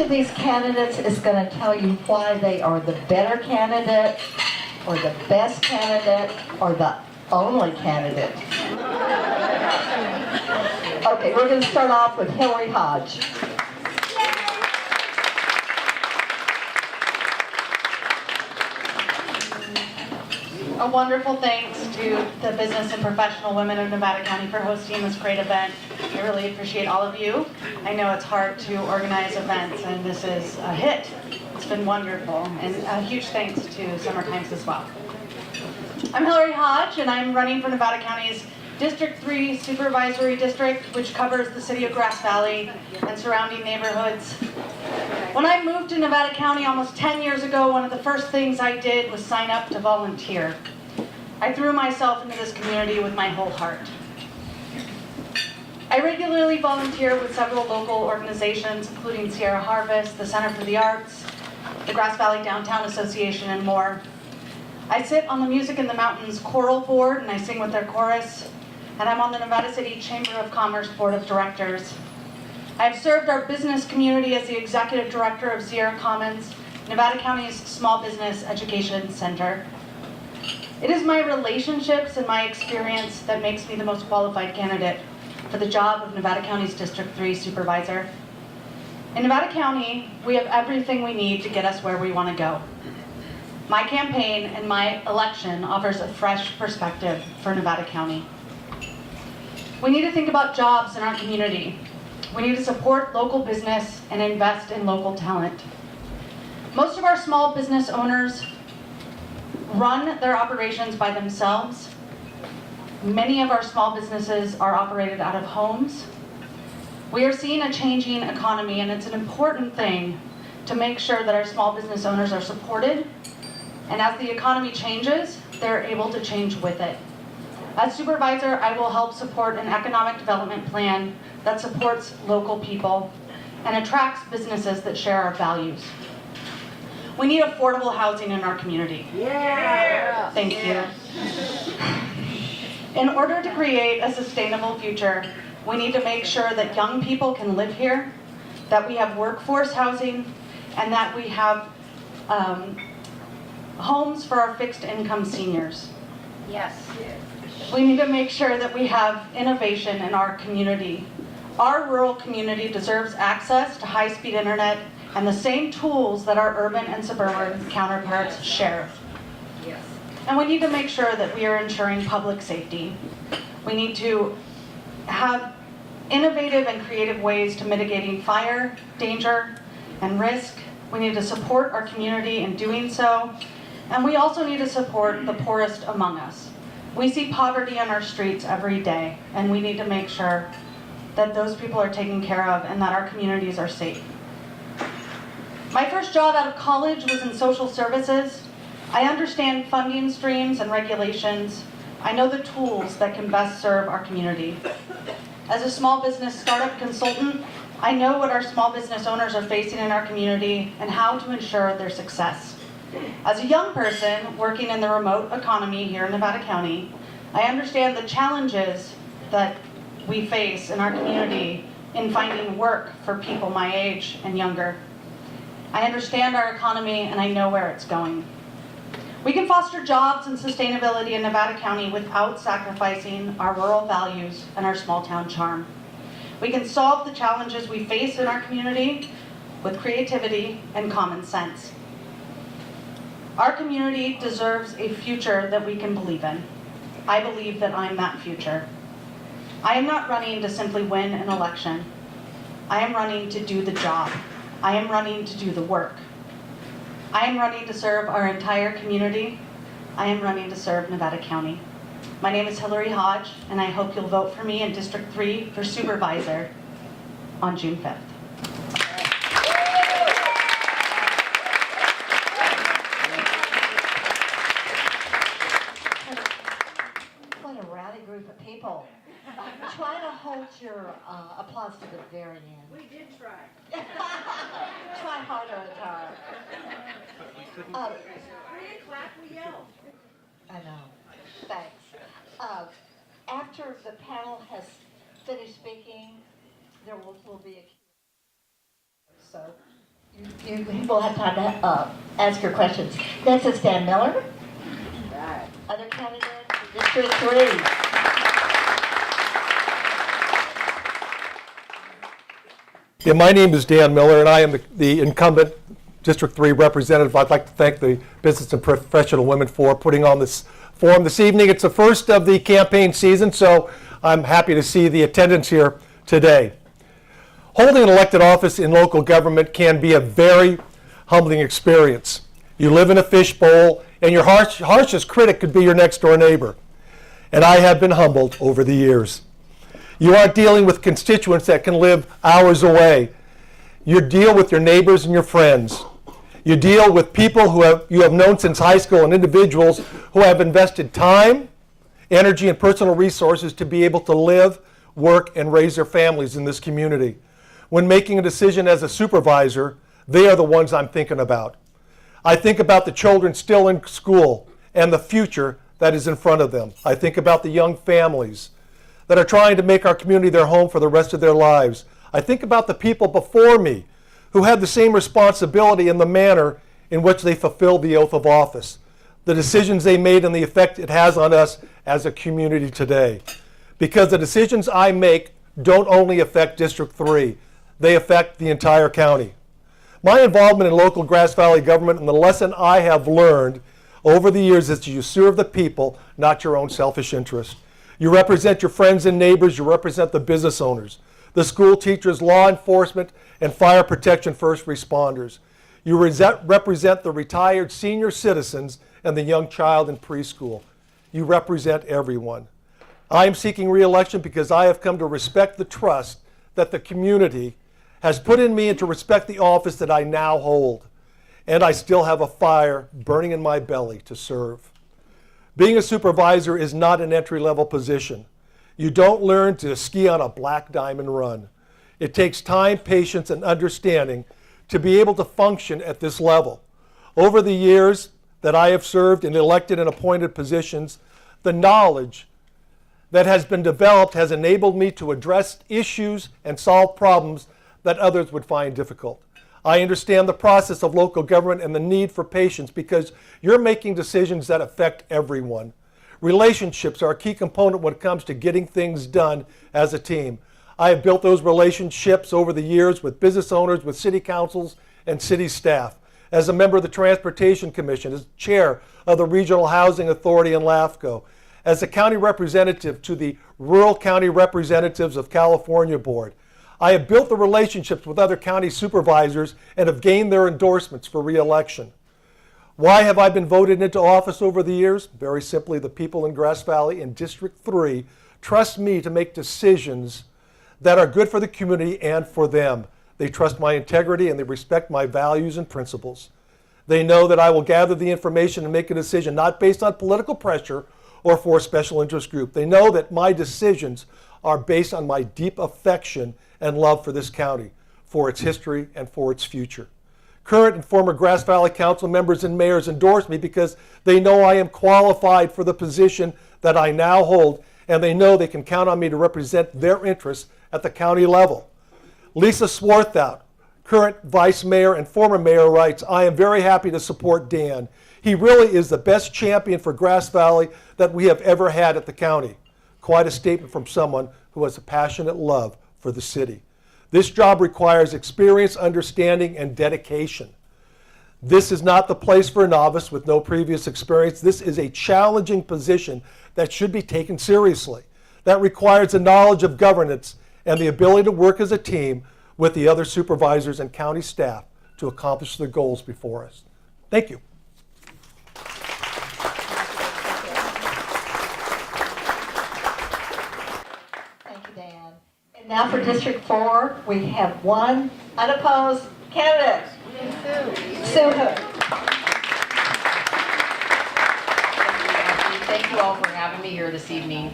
of these candidates is going to tell you why they are the better candidate, or the best candidate, or the only candidate. Okay, we're going to start off with Hillary Hodge. A wonderful thanks to the business and professional women of Nevada County for hosting this great event. I really appreciate all of you. I know it's hard to organize events, and this is a hit. It's been wonderful, and a huge thanks to Summer Times as well. I'm Hillary Hodge, and I'm running for Nevada County's District 3 Supervisory District, which covers the city of Grass Valley and surrounding neighborhoods. When I moved to Nevada County almost 10 years ago, one of the first things I did was sign up to volunteer. I threw myself into this community with my whole heart. I regularly volunteer with several local organizations, including Sierra Harvest, the Center for the Arts, the Grass Valley Downtown Association, and more. I sit on the Music in the Mountains Choral Board, and I sing with their chorus, and I'm on the Nevada City Chamber of Commerce Board of Directors. I've served our business community as the Executive Director of Sierra Commons, Nevada County's Small Business Education Center. It is my relationships and my experience that makes me the most qualified candidate for the job of Nevada County's District 3 Supervisor. In Nevada County, we have everything we need to get us where we want to go. My campaign and my election offers a fresh perspective for Nevada County. We need to think about jobs in our community. We need to support local business and invest in local talent. Most of our small business owners run their operations by themselves. Many of our small businesses are operated out of homes. We are seeing a changing economy, and it's an important thing to make sure that our small business owners are supported, and as the economy changes, they're able to change with it. As supervisor, I will help support an economic development plan that supports local people and attracts businesses that share our values. We need affordable housing in our community. Yeah. Thank you. In order to create a sustainable future, we need to make sure that young people can live here, that we have workforce housing, and that we have homes for our fixed income seniors. Yes. We need to make sure that we have innovation in our community. Our rural community deserves access to high-speed internet and the same tools that our urban and suburban counterparts share. Yes. And we need to make sure that we are ensuring public safety. We need to have innovative and creative ways to mitigating fire, danger, and risk. We need to support our community in doing so. And we also need to support the poorest among us. We see poverty on our streets every day, and we need to make sure that those people are taken care of and that our communities are safe. My first job out of college was in social services. I understand funding streams and regulations. I know the tools that can best serve our community. As a small business startup consultant, I know what our small business owners are facing in our community and how to ensure their success. As a young person working in the remote economy here in Nevada County, I understand the challenges that we face in our community in finding work for people my age and younger. I understand our economy and I know where it's going. We can foster jobs and sustainability in Nevada County without sacrificing our rural values and our small town charm. We can solve the challenges we face in our community with creativity and common sense. Our community deserves a future that we can believe in. I believe that I'm that future. I am not running to simply win an election. I am running to do the job. I am running to do the work. I am running to serve our entire community. I am running to serve Nevada County. My name is Hillary Hodge, and I hope you'll vote for me in District 3 for Supervisor on June 5th. What a rowdy group of people. Try to hold your applause to the very end. We did try. Try harder and harder. We clap, we yell. I know. Thanks. After the panel has finished speaking, there will be a Q&A. So You will have time to ask your questions. Next is Dan Miller. Right. Other candidates, District 3. Yeah, my name is Dan Miller, and I am the incumbent District 3 representative. I'd like to thank the Business and Professional Women for putting on this forum this evening. It's the first of the campaign season, so I'm happy to see the attendance here today. Holding an elected office in local government can be a very humbling experience. You live in a fishbowl, and your harshest critic could be your next-door neighbor. And I have been humbled over the years. You aren't dealing with constituents that can live hours away. You deal with your neighbors and your friends. You deal with people you have known since high school and individuals who have invested time, energy, and personal resources to be able to live, work, and raise their families in this community. When making a decision as a supervisor, they are the ones I'm thinking about. I think about the children still in school and the future that is in front of them. I think about the young families that are trying to make our community their home for the rest of their lives. I think about the people before me who had the same responsibility in the manner in which they fulfilled the oath of office, the decisions they made and the effect it has on us as a community today. Because the decisions I make don't only affect District 3, they affect the entire county. My involvement in local Grass Valley government and the lesson I have learned over the years is that you serve the people, not your own selfish interest. You represent your friends and neighbors, you represent the business owners, the school teachers, law enforcement, and fire protection first responders. You represent the retired senior citizens and the young child in preschool. You represent everyone. I am seeking re-election because I have come to respect the trust that the community has put in me and to respect the office that I now hold. And I still have a fire burning in my belly to serve. Being a supervisor is not an entry-level position. You don't learn to ski on a black diamond run. It takes time, patience, and understanding to be able to function at this level. Over the years that I have served in elected and appointed positions, the knowledge that has been developed has enabled me to address issues and solve problems that others would find difficult. I understand the process of local government and the need for patience because you're making decisions that affect everyone. Relationships are a key component when it comes to getting things done as a team. I have built those relationships over the years with business owners, with city councils, and city staff. As a member of the Transportation Commission, as chair of the Regional Housing Authority in LAFCO, as a county representative to the Rural County Representatives of California Board, I have built the relationships with other county supervisors and have gained their endorsements for re-election. Why have I been voted into office over the years? Very simply, the people in Grass Valley and District 3 trust me to make decisions that are good for the community and for them. They trust my integrity and they respect my values and principles. They know that I will gather the information and make a decision not based on political pressure or for a special interest group. They know that my decisions are based on my deep affection and love for this county, for its history and for its future. Current and former Grass Valley Council members and mayors endorse me because they know I am qualified for the position that I now hold, and they know they can count on me to represent their interests at the county level. Lisa Swarthout, current vice mayor and former mayor, writes, I am very happy to support Dan. He really is the best champion for Grass Valley that we have ever had at the county. Quite a statement from someone who has a passionate love for the city. This job requires experience, understanding, and dedication. This is not the place for a novice with no previous experience. This is a challenging position that should be taken seriously. That requires a knowledge of governance and the ability to work as a team with the other supervisors and county staff to accomplish the goals before us. Thank you. Thank you, Dan. And now for District 4, we have one unopposed candidate, Sue Hood. Thank you all for having me here this evening.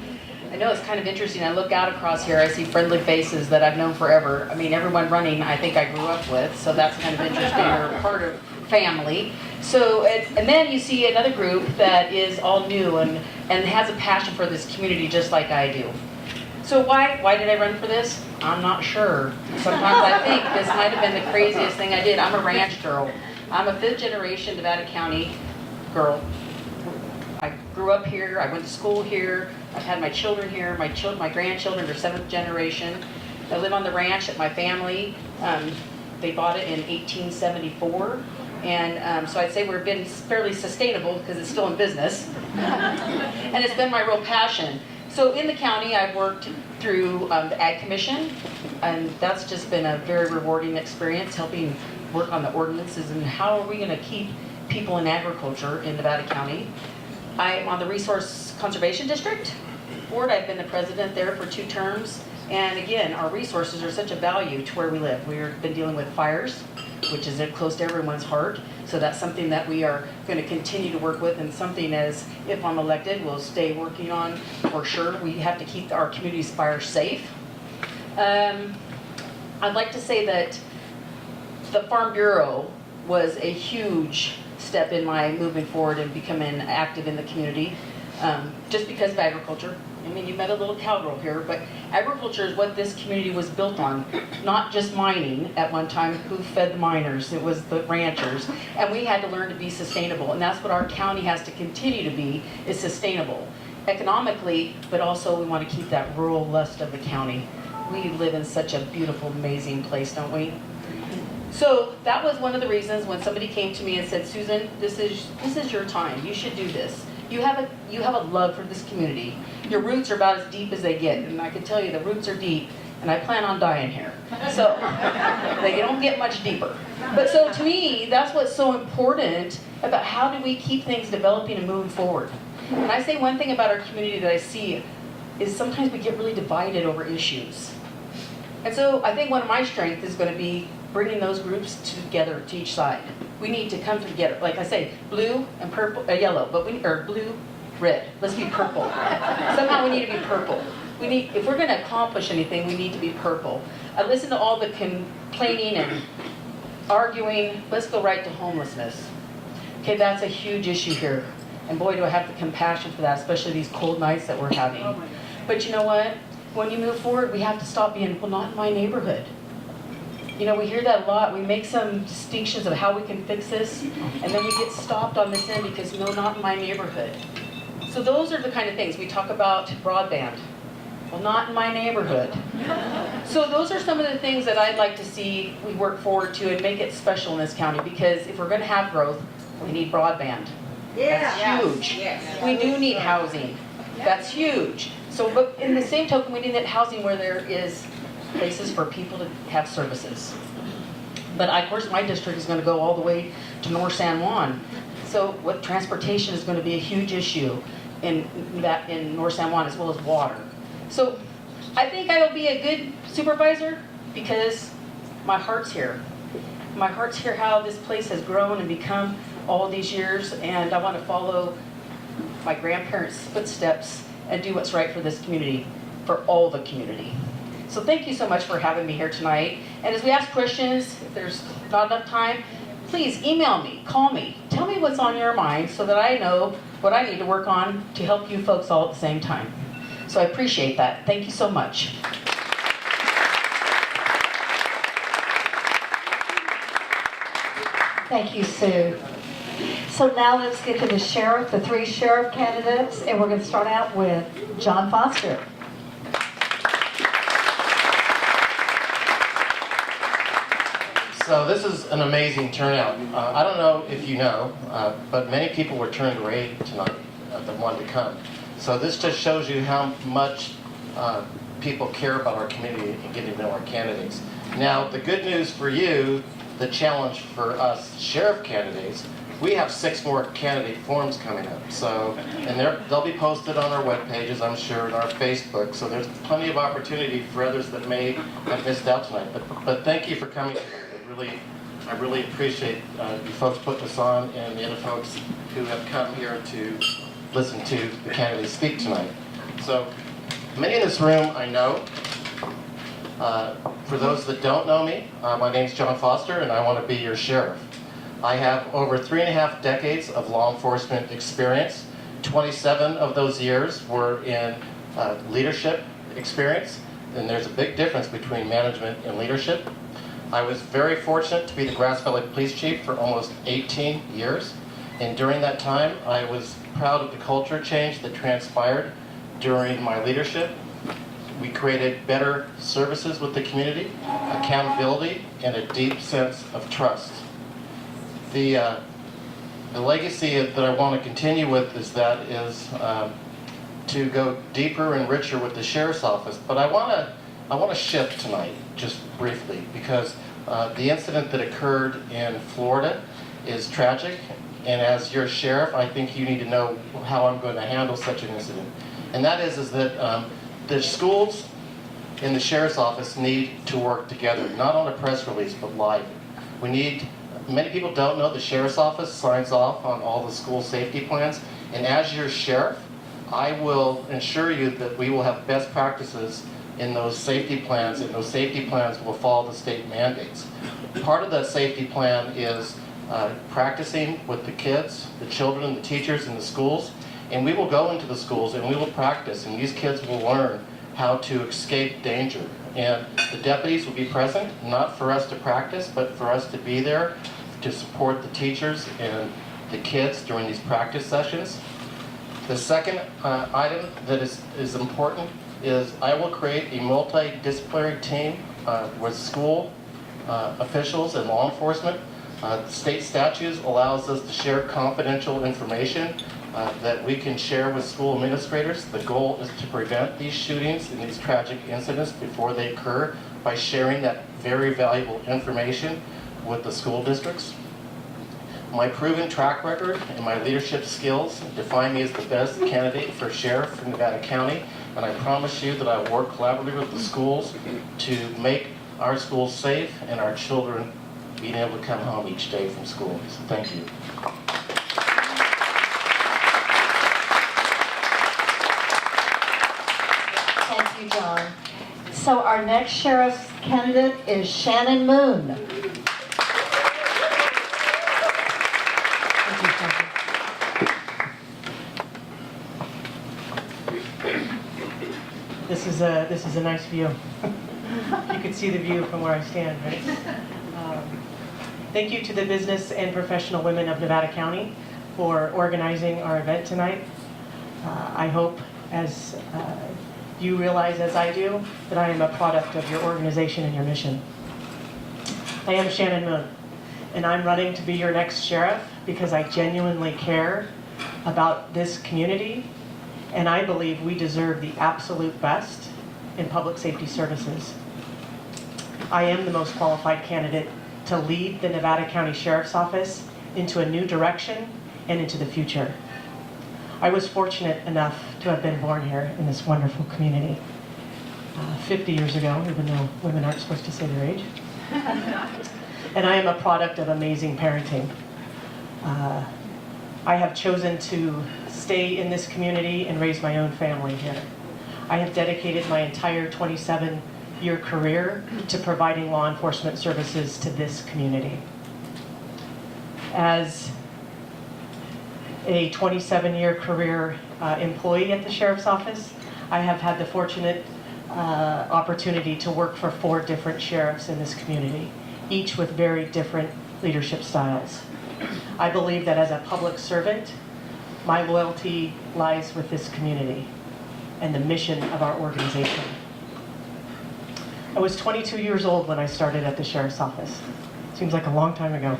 I know it's kind of interesting. I look out across here, I see friendly faces that I've known forever. I mean, everyone running I think I grew up with, so that's kind of interesting, or part of family. So, and then you see another group that is all new and has a passion for this community just like I do. So why did I run for this? I'm not sure. Sometimes I think this might have been the craziest thing I did. I'm a ranch girl. I'm a 5th generation Nevada County girl. I grew up here, I went to school here, I've had my children here, my grandchildren are 7th generation. I live on the ranch at my family. They bought it in 1874. And so I'd say we've been fairly sustainable because it's still in business. And it's been my real passion. So in the county, I've worked through the Ag Commission, and that's just been a very rewarding experience, helping work on the ordinances and how are we going to keep people in agriculture in Nevada County. I'm on the Resource Conservation District Board. I've been the president there for 2 terms. And again, our resources are such a value to where we live. We've been dealing with fires, which is close to everyone's heart. So that's something that we are going to continue to work with, and something as, if I'm elected, we'll stay working on for sure. We have to keep our community's fires safe. I'd like to say that the Farm Bureau was a huge step in my moving forward and becoming active in the community, just because of agriculture. I mean, you met a little cowgirl here, but agriculture is what this community was built on, not just mining at one time. Who fed the miners? It was the ranchers. And we had to learn to be sustainable, and that's what our county has to continue to be, is sustainable. Economically, but also we want to keep that rural lust of the county. We live in such a beautiful, amazing place, don't we? So that was one of the reasons when somebody came to me and said, Susan, this is your time. You should do this. You have a love for this community. Your roots are about as deep as they get, and I can tell you the roots are deep, and I plan on dying here. So they don't get much deeper. But so to me, that's what's so important about how do we keep things developing and moving forward. And I say one thing about our community that I see is sometimes we get really divided over issues. And so I think one of my strengths is going to be bringing those groups together to each side. We need to come together. Like I say, blue and purple, yellow, or blue, red. Let's be purple. Somehow we need to be purple. If we're going to accomplish anything, we need to be purple. I listen to all the complaining and arguing. Let's go right to homelessness. Okay, that's a huge issue here. And boy, do I have the compassion for that, especially these cold nights that we're having. But you know what? When you move forward, we have to stop being, well, not in my neighborhood. You know, we hear that a lot. We make some distinctions of how we can fix this, and then we get stopped on this end because, no, not in my neighborhood. So those are the kind of things. We talk about broadband. Well, not in my neighborhood. So those are some of the things that I'd like to see we work forward to and make it special in this county, because if we're going to have growth, we need broadband. That's huge. Yes. We do need housing. That's huge. So, but in the same token, we need that housing where there is places for people to have services. But of course, my district is going to go all the way to North San Juan. So, what transportation is going to be a huge issue in North San Juan, as well as water. So, I think I will be a good supervisor because my heart's here. My heart's here how this place has grown and become all these years, and I want to follow my grandparents' footsteps and do what's right for this community, for all the community. So thank you so much for having me here tonight. And as we ask questions, if there's not enough time, please email me, call me, tell me what's on your mind so that I know what I need to work on to help you folks all at the same time. So I appreciate that. Thank you so much. Thank you, Sue. So now let's get to the sheriff, the 3 sheriff candidates, and we're going to start out with John Foster. So this is an amazing turnout. I don't know if you know, but many people were turned red tonight that wanted to come. So this just shows you how much people care about our community and getting to know our candidates. Now, the good news for you, the challenge for us sheriff candidates, we have 6 more candidate forms coming up. So, and they'll be posted on our web pages, I'm sure, and our Facebook. So there's plenty of opportunity for others that may have missed out tonight. But thank you for coming tonight. I really appreciate you folks putting this on, and the other folks who have come here to listen to the candidates speak tonight. So many in this room I know. For those that don't know me, my name's John Foster, and I want to be your sheriff. I have over 3.5 decades of law enforcement experience. 27 of those years were in leadership experience, and there's a big difference between management and leadership. I was very fortunate to be the Grass Valley Police Chief for almost 18 years. And during that time, I was proud of the culture change that transpired during my leadership. We created better services with the community, accountability, and a deep sense of trust. The legacy that I want to continue with is to go deeper and richer with the Sheriff's Office. But I want to shift tonight, just briefly, because the incident that occurred in Florida is tragic. And as your sheriff, I think you need to know how I'm going to handle such an incident. And that is that the schools and the Sheriff's Office need to work together, not on a press release, but live. Many people don't know the Sheriff's Office signs off on all the school safety plans. And as your sheriff, I will ensure you that we will have best practices in those safety plans, and those safety plans will follow the state mandates. Part of that safety plan is practicing with the kids, the children, the teachers in the schools, and we will go into the schools and we will practice, and these kids will learn how to escape danger. And the deputies will be present, not for us to practice, but for us to be there to support the teachers and the kids during these practice sessions. The second item that is important is I will create a multidisciplinary team with school officials and law enforcement. State statutes allows us to share confidential information that we can share with school administrators. The goal is to prevent these shootings and these tragic incidents before they occur by sharing that very valuable information with the school districts. My proven track record and my leadership skills define me as the best candidate for sheriff in Nevada County, and I promise you that I will work collaboratively with the schools to make our schools safe and our children being able to come home each day from school. So thank you. Thank you, John. So our next sheriff's candidate is Shannon Moon. This is a nice view. You can see the view from where I stand, right? Thank you to the business and professional women of Nevada County for organizing our event tonight. I hope, as you realize, as I do, that I am a product of your organization and your mission. I am Shannon Moon, and I'm running to be your next sheriff because I genuinely care about this community, and I believe we deserve the absolute best in public safety services. I am the most qualified candidate to lead the Nevada County Sheriff's Office into a new direction and into the future. I was fortunate enough to have been born here in this wonderful community 50 years ago, even though women aren't supposed to say their age. And I am a product of amazing parenting. I have chosen to stay in this community and raise my own family here. I have dedicated my entire 27-year career to providing law enforcement services to this community. As a 27-year career employee at the Sheriff's Office, I have had the fortunate opportunity to work for 4 different sheriffs in this community, each with very different leadership styles. I believe that as a public servant, my loyalty lies with this community and the mission of our organization. I was 22 years old when I started at the Sheriff's Office. Seems like a long time ago.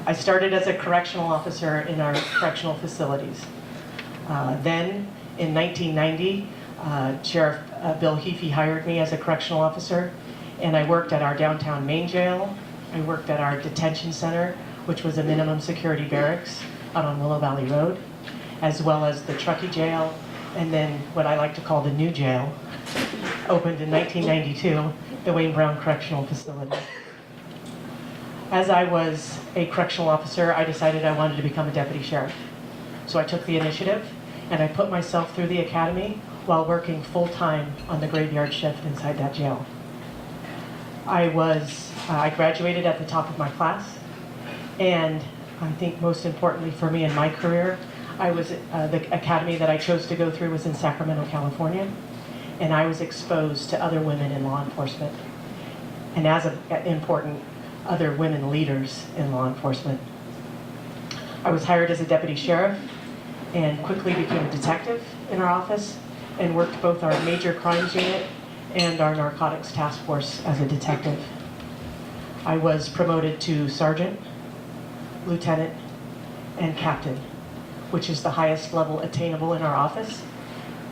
I started as a correctional officer in our correctional facilities. Then, in 1990, Sheriff Bill Heafy hired me as a correctional officer, and I worked at our downtown main jail. I worked at our detention center, which was a minimum security barracks out on Willow Valley Road, as well as the Truckee jail, and then what I like to call the new jail, opened in 1992, the Wayne Brown Correctional Facility. As I was a correctional officer, I decided I wanted to become a deputy sheriff. So I took the initiative, and I put myself through the academy while working full-time on the graveyard shift inside that jail. I graduated at the top of my class, and I think most importantly for me in my career, the academy that I chose to go through was in Sacramento, California. and I was exposed to other women in law enforcement, and as important, other women leaders in law enforcement. I was hired as a deputy sheriff and quickly became a detective in our office and worked both our major crimes unit and our narcotics task force as a detective. I was promoted to sergeant, lieutenant, and captain, which is the highest level attainable in our office,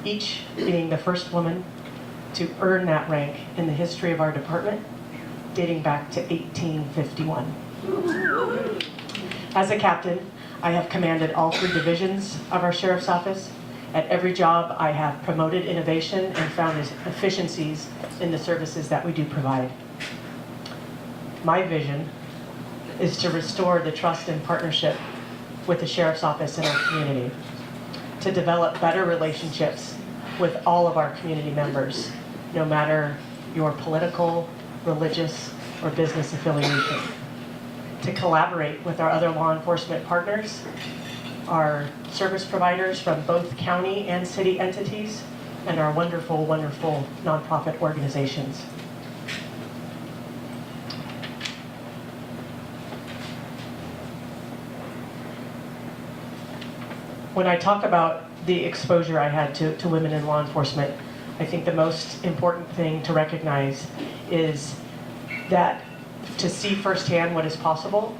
each being the first woman to earn that rank in the history of our department, dating back to 1851. As a captain, I have commanded all 3 divisions of our sheriff's office. At every job, I have promoted innovation and found efficiencies in the services that we do provide. My vision is to restore the trust and partnership with the sheriff's office in our community, to develop better relationships with all of our community members, no matter your political, religious, or business affiliation, to collaborate with our other law enforcement partners, our service providers from both county and city entities, and our wonderful, wonderful nonprofit organizations. When I talk about the exposure I had to women in law enforcement, I think the most important thing to recognize is that to see firsthand what is possible,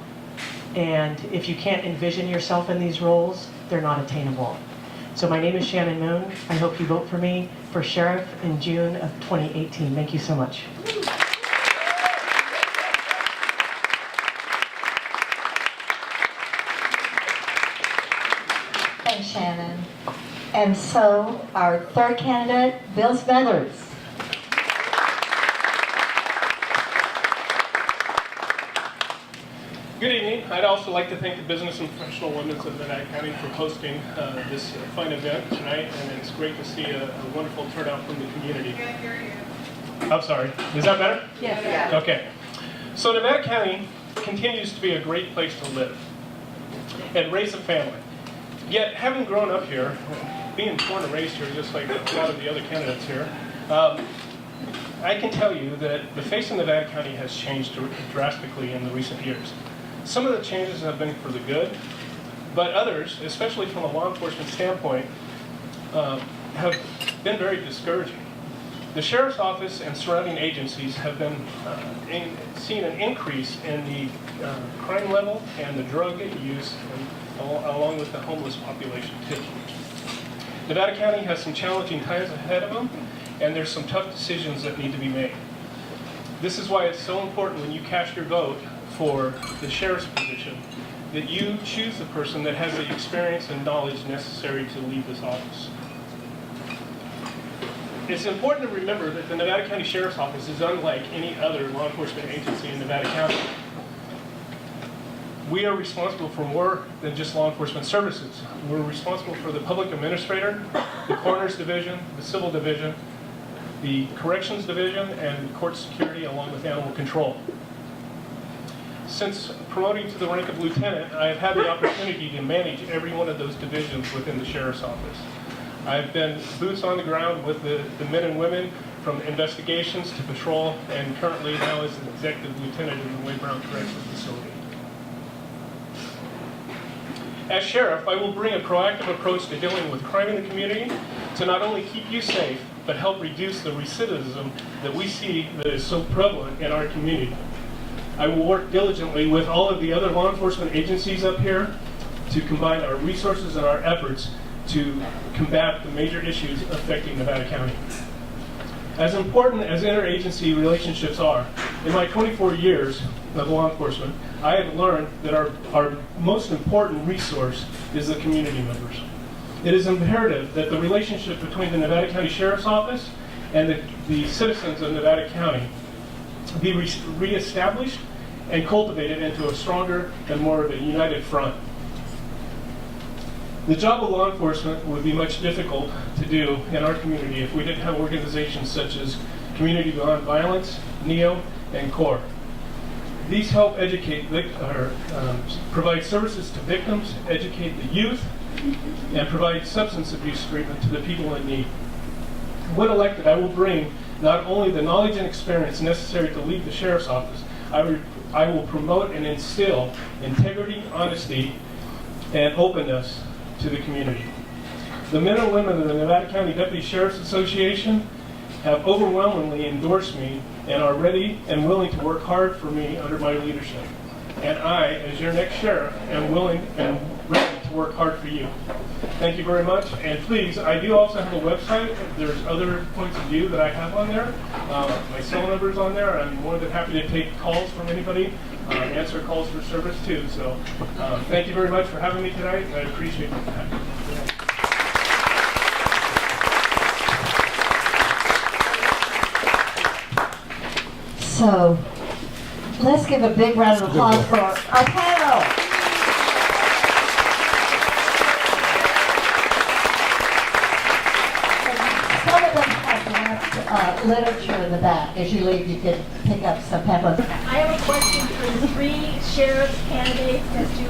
and if you can't envision yourself in these roles, they're not attainable. So my name is Shannon Moon. I hope you vote for me for sheriff in June of 2018. Thank you so much. Thanks, Shannon. And so our third candidate, Bill Smethers. Good evening. I'd also like to thank the Business and Professional Women's of Nevada County for hosting this fun event tonight, and it's great to see a wonderful turnout from the community. I'm sorry. Is that better? Yes. Okay. So Nevada County continues to be a great place to live and raise a family. Yet, having grown up here, being born and raised here, just like a lot of the other candidates here, I can tell you that the face of Nevada County has changed drastically in the recent years. Some of the changes have been for the good, but others, especially from a law enforcement standpoint, have been very discouraging. The Sheriff's Office and surrounding agencies have been seeing an increase in the crime level and the drug use, along with the homeless population too. Nevada County has some challenging times ahead of them, and there's some tough decisions that need to be made. This is why it's so important when you cast your vote for the sheriff's position that you choose the person that has the experience and knowledge necessary to lead this office. It's important to remember that the Nevada County Sheriff's Office is unlike any other law enforcement agency in Nevada County. We are responsible for more than just law enforcement services. We're responsible for the public administrator, the coroner's division, the civil division, the corrections division, and court security, along with animal control. Since promoting to the rank of lieutenant, I have had the opportunity to manage every one of those divisions within the sheriff's office. I've been boots on the ground with the men and women from investigations to patrol, and currently now as an executive lieutenant in the Wade Brown Correctional Facility. As sheriff, I will bring a proactive approach to dealing with crime in the community to not only keep you safe, but help reduce the recidivism that we see that is so prevalent in our community. I will work diligently with all of the other law enforcement agencies up here to combine our resources and our efforts to combat the major issues affecting Nevada County. As important as interagency relationships are, in my 24 years of law enforcement, I have learned that our most important resource is the community members. It is imperative that the relationship between the Nevada County Sheriff's Office and the citizens of Nevada County be reestablished and cultivated into a stronger and more of a united front. The job of law enforcement would be much difficult to do in our community if we didn't have organizations such as Community Beyond Violence, NEO, and CORE. These help provide services to victims, educate the youth, and provide substance abuse treatment to the people in need. when elected, I will bring not only the knowledge and experience necessary to lead the sheriff's office, I will promote and instill integrity, honesty, and openness to the community. The men and women of the Nevada County Deputy Sheriff's Association have overwhelmingly endorsed me and are ready and willing to work hard for me under my leadership. And I, as your next sheriff, am willing and ready to work hard for you. Thank you very much. And please, I do also have a website. There's other points of view that I have on there. My cell number's on there. I'm more than happy to take calls from anybody, answer calls for service too. So thank you very much for having me tonight. I appreciate it. So, let's give a big round of applause for our panel. Some of them have marked literature in the back. As you leave, you can pick up some pamphlets. I have a question for the three sheriff's candidates as to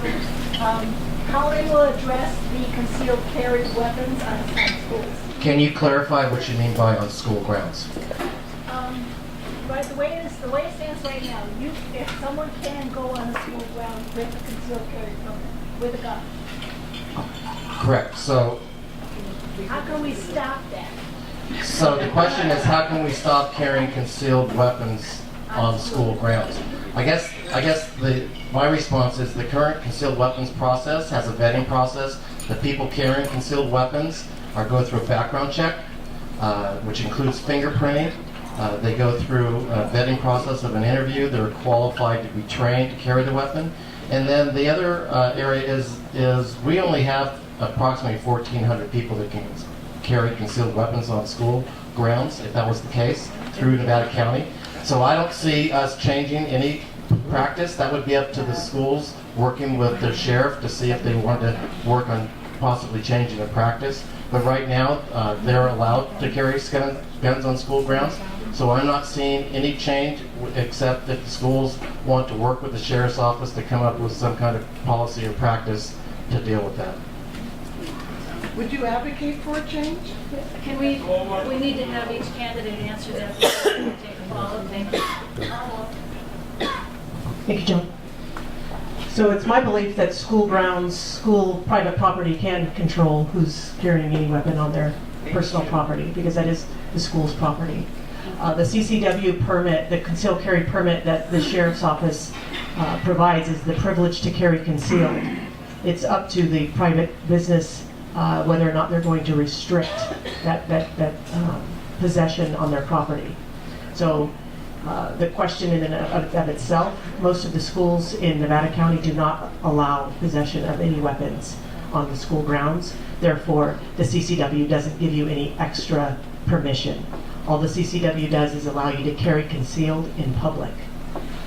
how they will address the concealed carry weapons on schools. Can you clarify what you mean by on school grounds? Right, the way it stands right now, if someone can go on the school ground with a concealed carry permit, with a gun, Correct. So how can we stop that? the question is, how can we stop carrying concealed weapons on school grounds? I guess my response is the current concealed weapons process has a vetting process. The people carrying concealed weapons go through a background check, which includes fingerprinting. They go through a vetting process of an interview. They're qualified to be trained to carry the weapon. And then the other area is we only have approximately 1,400 people that can carry concealed weapons on school grounds, if that was the case, through Nevada County. So I don't see us changing any practice. That would be up to the schools working with the sheriff to see if they want to work on possibly changing the practice. But right now, they're allowed to carry guns on school grounds. So I'm not seeing any change except if the schools want to work with the sheriff's office to come up with some kind of policy or practice to deal with that. Would you advocate for a change? Can we need to have each candidate answer that before we take a follow-up. Thank you. Thank you, John. So it's my belief that school grounds, school private property can control who's carrying any weapon on their personal property, because that is the school's property. The CCW permit, the concealed carry permit that the sheriff's office provides is the privilege to carry concealed. It's up to the private business whether or not they're going to restrict that possession on their property. So the question in and of itself, most of the schools in Nevada County do not allow possession of any weapons on the school grounds. Therefore, the CCW doesn't give you any extra permission. All the CCW does is allow you to carry concealed in public.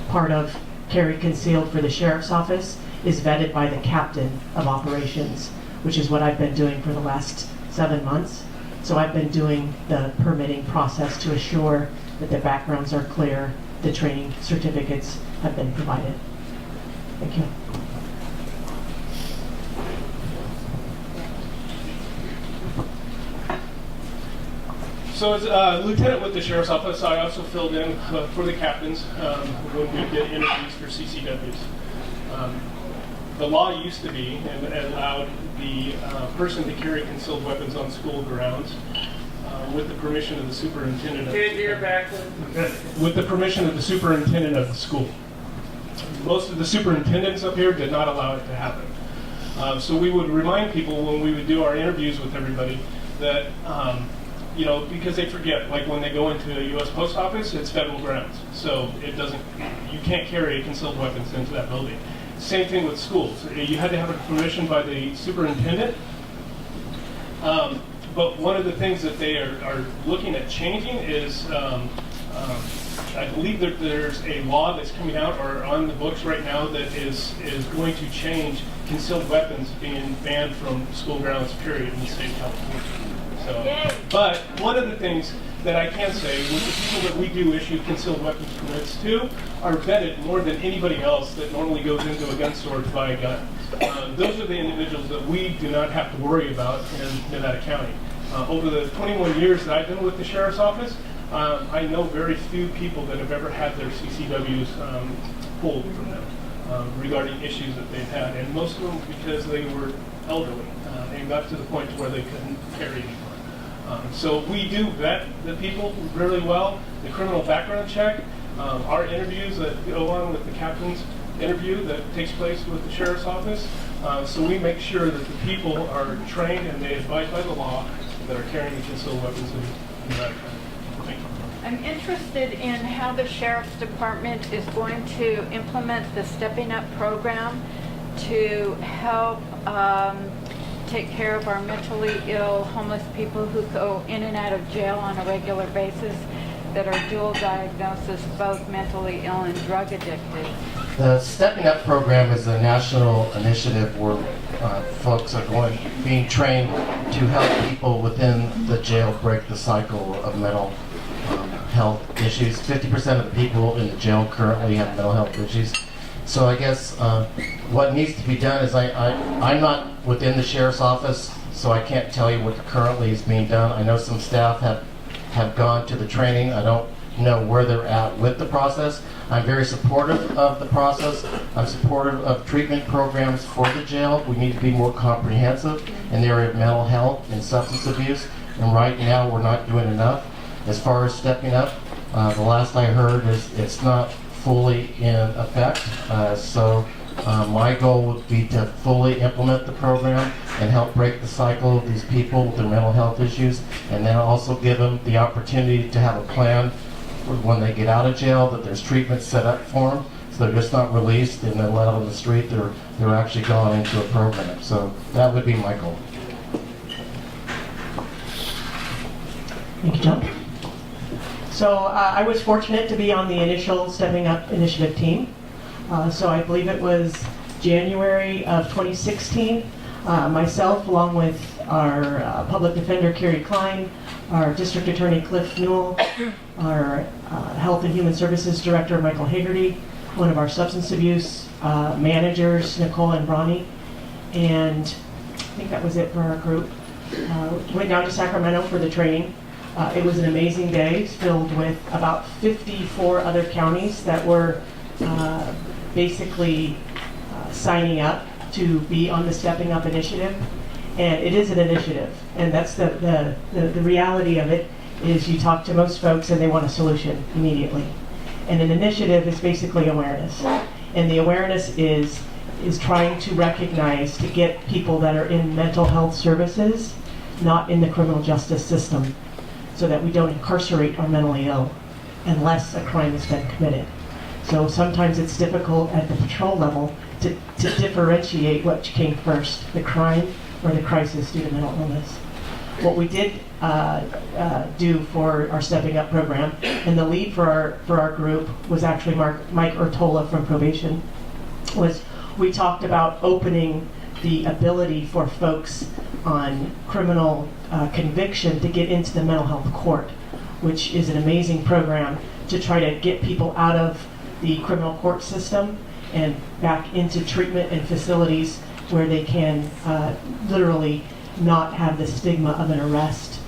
Part of carry concealed for the sheriff's office is vetted by the captain of operations, which is what I've been doing for the last 7 months. So I've been doing the permitting process to assure that the backgrounds are clear, the training certificates have been provided. Thank you. So as a lieutenant with the sheriff's office, I also filled in for the captains when we did interviews for CCWs. The law used to be and allowed the person to carry concealed weapons on school grounds with the permission of the superintendent. With the permission of the superintendent of the school. Most of the superintendents up here did not allow it to happen. So we would remind people when we would do our interviews with everybody that, because they forget, like when they go into a U.S. post office, it's federal grounds. So you can't carry concealed weapons into that building. Same thing with schools. You had to have a permission by the superintendent. But one of the things that they are looking at changing is, I believe that there's a law that's coming out or on the books right now that is going to change concealed weapons being banned from school grounds, period, in the state of California. So, but one of the things that I can say with the people that we do issue concealed weapons permits to are vetted more than anybody else that normally goes into a gun store to buy a gun. Those are the individuals that we do not have to worry about in Nevada County. Over the 21 years that I've been with the Sheriff's Office, I know very few people that have ever had their CCWs pulled from them regarding issues that they've had, and most of them because they were elderly and got to the point where they couldn't carry anymore. So we do vet the people really well. The criminal background check, our interviews that go on with the captain's interview that takes place with the Sheriff's Office. So we make sure that the people are trained and they abide by the law that are carrying concealed weapons in that kind. Thank you. I'm interested in how the Sheriff's Department is going to implement the Stepping Up program to help take care of our mentally ill homeless people who go in and out of jail on a regular basis that are dual diagnosis, both mentally ill and drug addicted. The Stepping Up program is a national initiative where folks are being trained to help people within the jail break the cycle of mental health issues. 50% of the people in the jail currently have mental health issues. So I guess what needs to be done is I'm not within the Sheriff's Office, so I can't tell you what currently is being done. I know some staff have gone to the training. I don't know where they're at with the process. I'm very supportive of the process. I'm supportive of treatment programs for the jail. We need to be more comprehensive in the area of mental health and substance abuse. And right now, we're not doing enough. As far as stepping up, the last I heard is it's not fully in effect. So my goal would be to fully implement the program and help break the cycle of these people with their mental health issues, and then also give them the opportunity to have a plan when they get out of jail, that there's treatment set up for them, so they're just not released and then let out on the street. They're actually gone into a program. So that would be my goal. Thank you, John. So I was fortunate to be on the initial Stepping Up initiative team. So I believe it was January of 2016. Myself, along with our public defender, Carrie Klein, our district attorney, Cliff Newell, our health and human services director, Michael Hagerty, one of our substance abuse managers, Nicole and Bronny, and I think that was it for our group. Went down to Sacramento for the training. It was an amazing day, filled with about 54 other counties that were basically signing up to be on the Stepping Up initiative. And it is an initiative, and that's the reality of it. Is you talk to most folks and they want a solution immediately. And an initiative is basically awareness, and the awareness is trying to recognize, to get people that are in mental health services, not in the criminal justice system, so that we don't incarcerate our mentally ill unless a crime has been committed. So sometimes it's difficult at the patrol level to differentiate what came first, the crime or the crisis due to mental illness. What we did do for our Stepping Up program, and the lead for our group was actually Mike Ortola from probation, was we talked about opening the ability for folks on criminal conviction to get into the mental health court, which is an amazing program to try to get people out of the criminal court system and back into treatment and facilities where they can literally not have the stigma of an arrest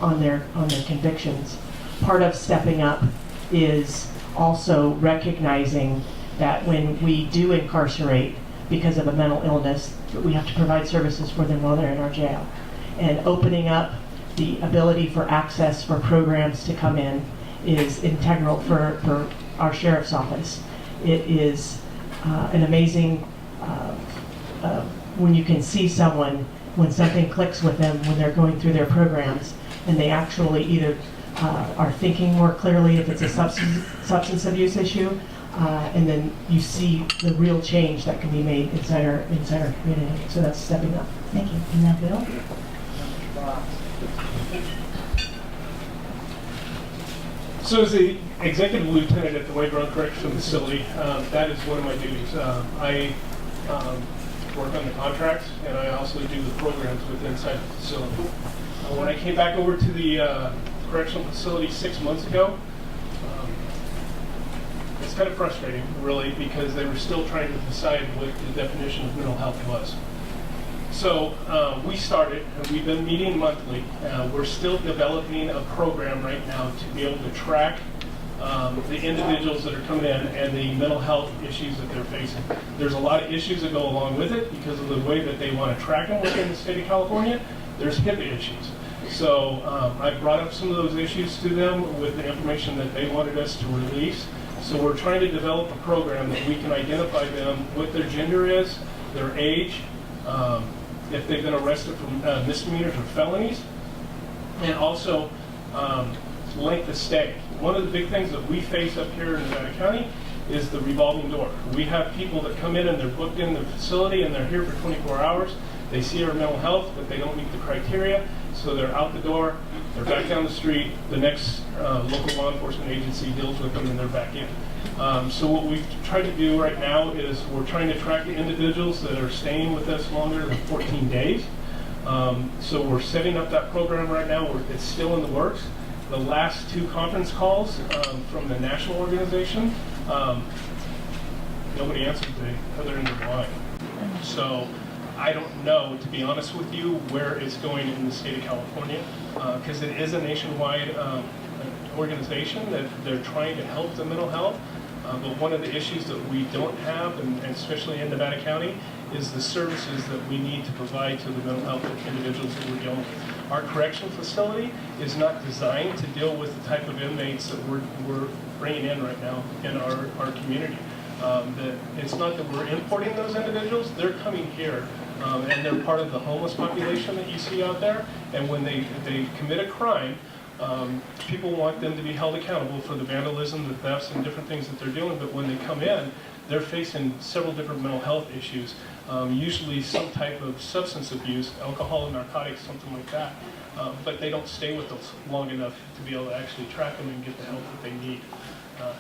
on their convictions. Part of Stepping Up is also recognizing that when we do incarcerate because of a mental illness, we have to provide services for them while they're in our jail. And opening up the ability for access for programs to come in is integral for our sheriff's office. It is an amazing, when you can see someone, when something clicks with them, when they're going through their programs, and they actually either are thinking more clearly if it's a substance abuse issue, and then you see the real change that can be made inside our community. So that's Stepping Up. Thank you. And now Bill? So as the executive lieutenant at the Wade Run Correctional Facility, that is one of my duties. I work on the contracts, and I also do the programs within inside the facility. When I came back over to the correctional facility 6 months ago, it's kind of frustrating, really, because they were still trying to decide what the definition of mental health was. So we started, and we've been meeting monthly. We're still developing a program right now to be able to track the individuals that are coming in and the mental health issues that they're facing. There's a lot of issues that go along with it because of the way that they want to track them within the state of California. There's HIPAA issues. So I brought up some of those issues to them with the information that they wanted us to release. So we're trying to develop a program that we can identify them, what their gender is, their age, if they've been arrested for misdemeanors or felonies, and also length of stay. One of the big things that we face up here in Nevada County is the revolving door. We have people that come in and they're booked in the facility and they're here for 24 hours. They see our mental health, but they don't meet the criteria, so they're out the door, they're back down the street, the next local law enforcement agency deals with them and they're back in. So what we've tried to do right now is we're trying to track the individuals that are staying with us longer than 14 days. So we're setting up that program right now. It's still in the works. The last 2 conference calls from the national organization, nobody answered the other end of the line. So I don't know, to be honest with you, where it's going in the state of California, because it is a nationwide organization that they're trying to help the mental health. But one of the issues that we don't have, and especially in Nevada County, is the services that we need to provide to the mental health individuals that we're dealing with. Our correctional facility is not designed to deal with the type of inmates that we're bringing in right now in our community. It's not that we're importing those individuals, they're coming here. And they're part of the homeless population that you see out there. And when they commit a crime, people want them to be held accountable for the vandalism, the thefts, and different things that they're doing. But when they come in, they're facing several different mental health issues, usually some type of substance abuse, alcohol and narcotics, something like that. But they don't stay with us long enough to be able to actually track them and get the help that they need.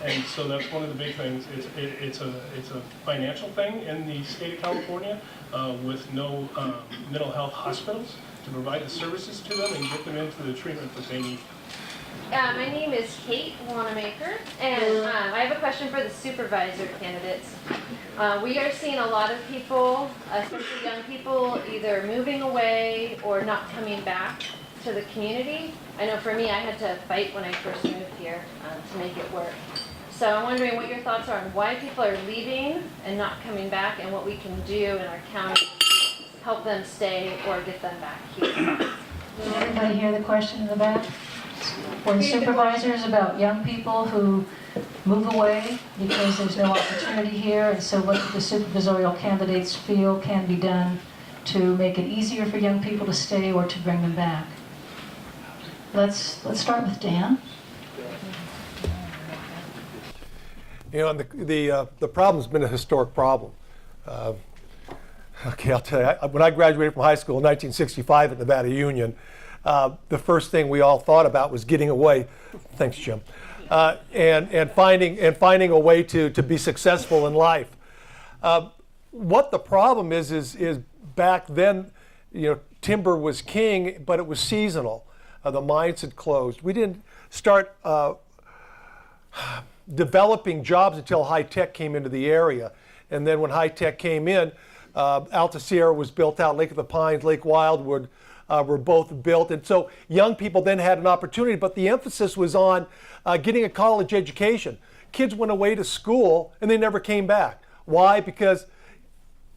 And so that's one of the big things. It's a financial thing in the state of California with no mental health hospitals to provide the services to them and get them into the treatment that they need. My name is Kate Wanamaker, and I have a question for the supervisor candidates. We are seeing a lot of people, especially young people, either moving away or not coming back to the community. I know for me, I had to fight when I first moved here to make it work. So I'm wondering what your thoughts are on why people are leaving and not coming back, and what we can do in our county to help them stay or get them back here. Did everybody hear the question in the back? For the supervisors about young people who move away because there's no opportunity here, and so what the supervisorial candidates feel can be done to make it easier for young people to stay or to bring them back. Let's start with Dan. You know, the problem's been a historic problem. Okay, I'll tell you, when I graduated from high school in 1965 at Nevada Union, the first thing we all thought about was getting away. Thanks, Jim. And finding a way to be successful in life. What the problem is back then, you know, timber was king, but it was seasonal. The mines had closed. We didn't start developing jobs until high tech came into the area. And then when high tech came in, Alta Sierra was built out, Lake of the Pines, Lake Wildwood were both built. And so young people then had an opportunity, but the emphasis was on getting a college education. Kids went away to school and they never came back. Why? Because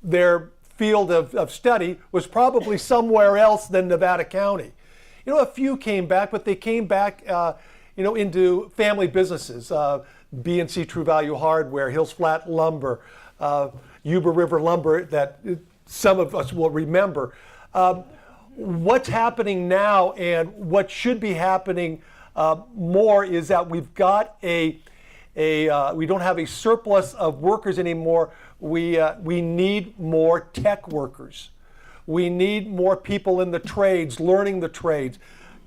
their field of study was probably somewhere else than Nevada County. You know, a few came back, but they came back into family businesses. B&C True Value Hardware, Hills Flat Lumber, Yuba River Lumber that some of us will remember. What's happening now and what should be happening more is that we've got we don't have a surplus of workers anymore. We need more tech workers. We need more people in the trades, learning the trades.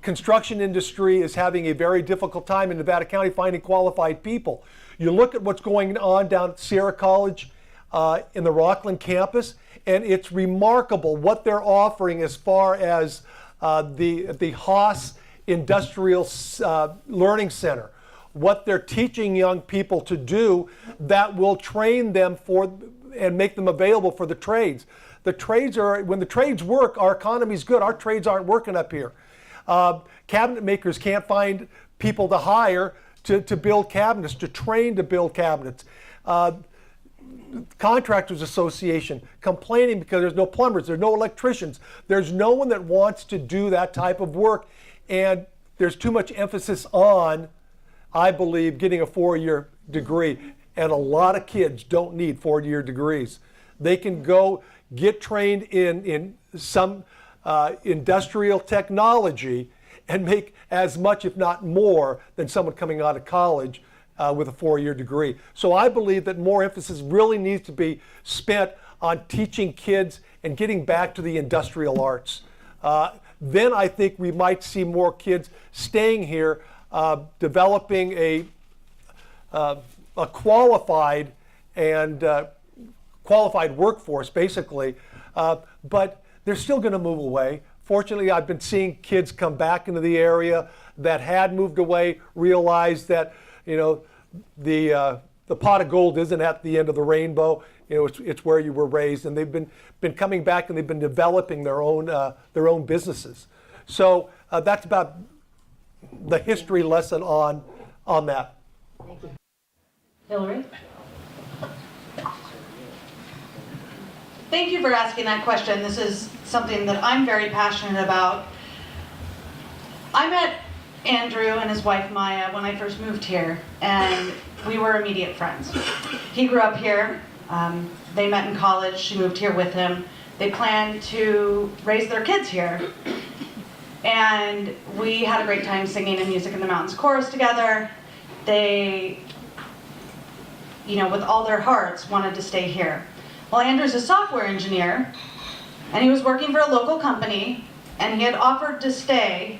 Construction industry is having a very difficult time in Nevada County finding qualified people. You look at what's going on down at Sierra College in the Rockland campus, and it's remarkable what they're offering as far as the Haas Industrial Learning Center, what they're teaching young people to do that will train them for and make them available for the trades. the trades are, when the trades work, our economy's good. Our trades aren't working up here. Cabinet makers can't find people to hire to build cabinets, to train to build cabinets. Contractors Association complaining because there's no plumbers, there's no electricians, there's no one that wants to do that type of work, and there's too much emphasis on, I believe, getting a 4-year degree, and a lot of kids don't need 4-year degrees. They can go get trained in some industrial technology and make as much, if not more, than someone coming out of college with a 4-year degree. So I believe that more emphasis really needs to be spent on teaching kids and getting back to the industrial arts. Then I think we might see more kids staying here, developing a qualified workforce, basically. But they're still going to move away. Fortunately, I've been seeing kids come back into the area that had moved away, realize that, you know, the pot of gold isn't at the end of the rainbow. You know, it's where you were raised, and they've been coming back and they've been developing their own businesses. So that's about the history lesson on that. Hillary? Thank you for asking that question. This is something that I'm very passionate about. I met Andrew and his wife Maya when I first moved here, and we were immediate friends. He grew up here. They met in college. She moved here with him. They planned to raise their kids here. And we had a great time singing in Music in the Mountains chorus together. They, you know, with all their hearts, wanted to stay here. Well, Andrew's a software engineer, and he was working for a local company, and he had offered to stay,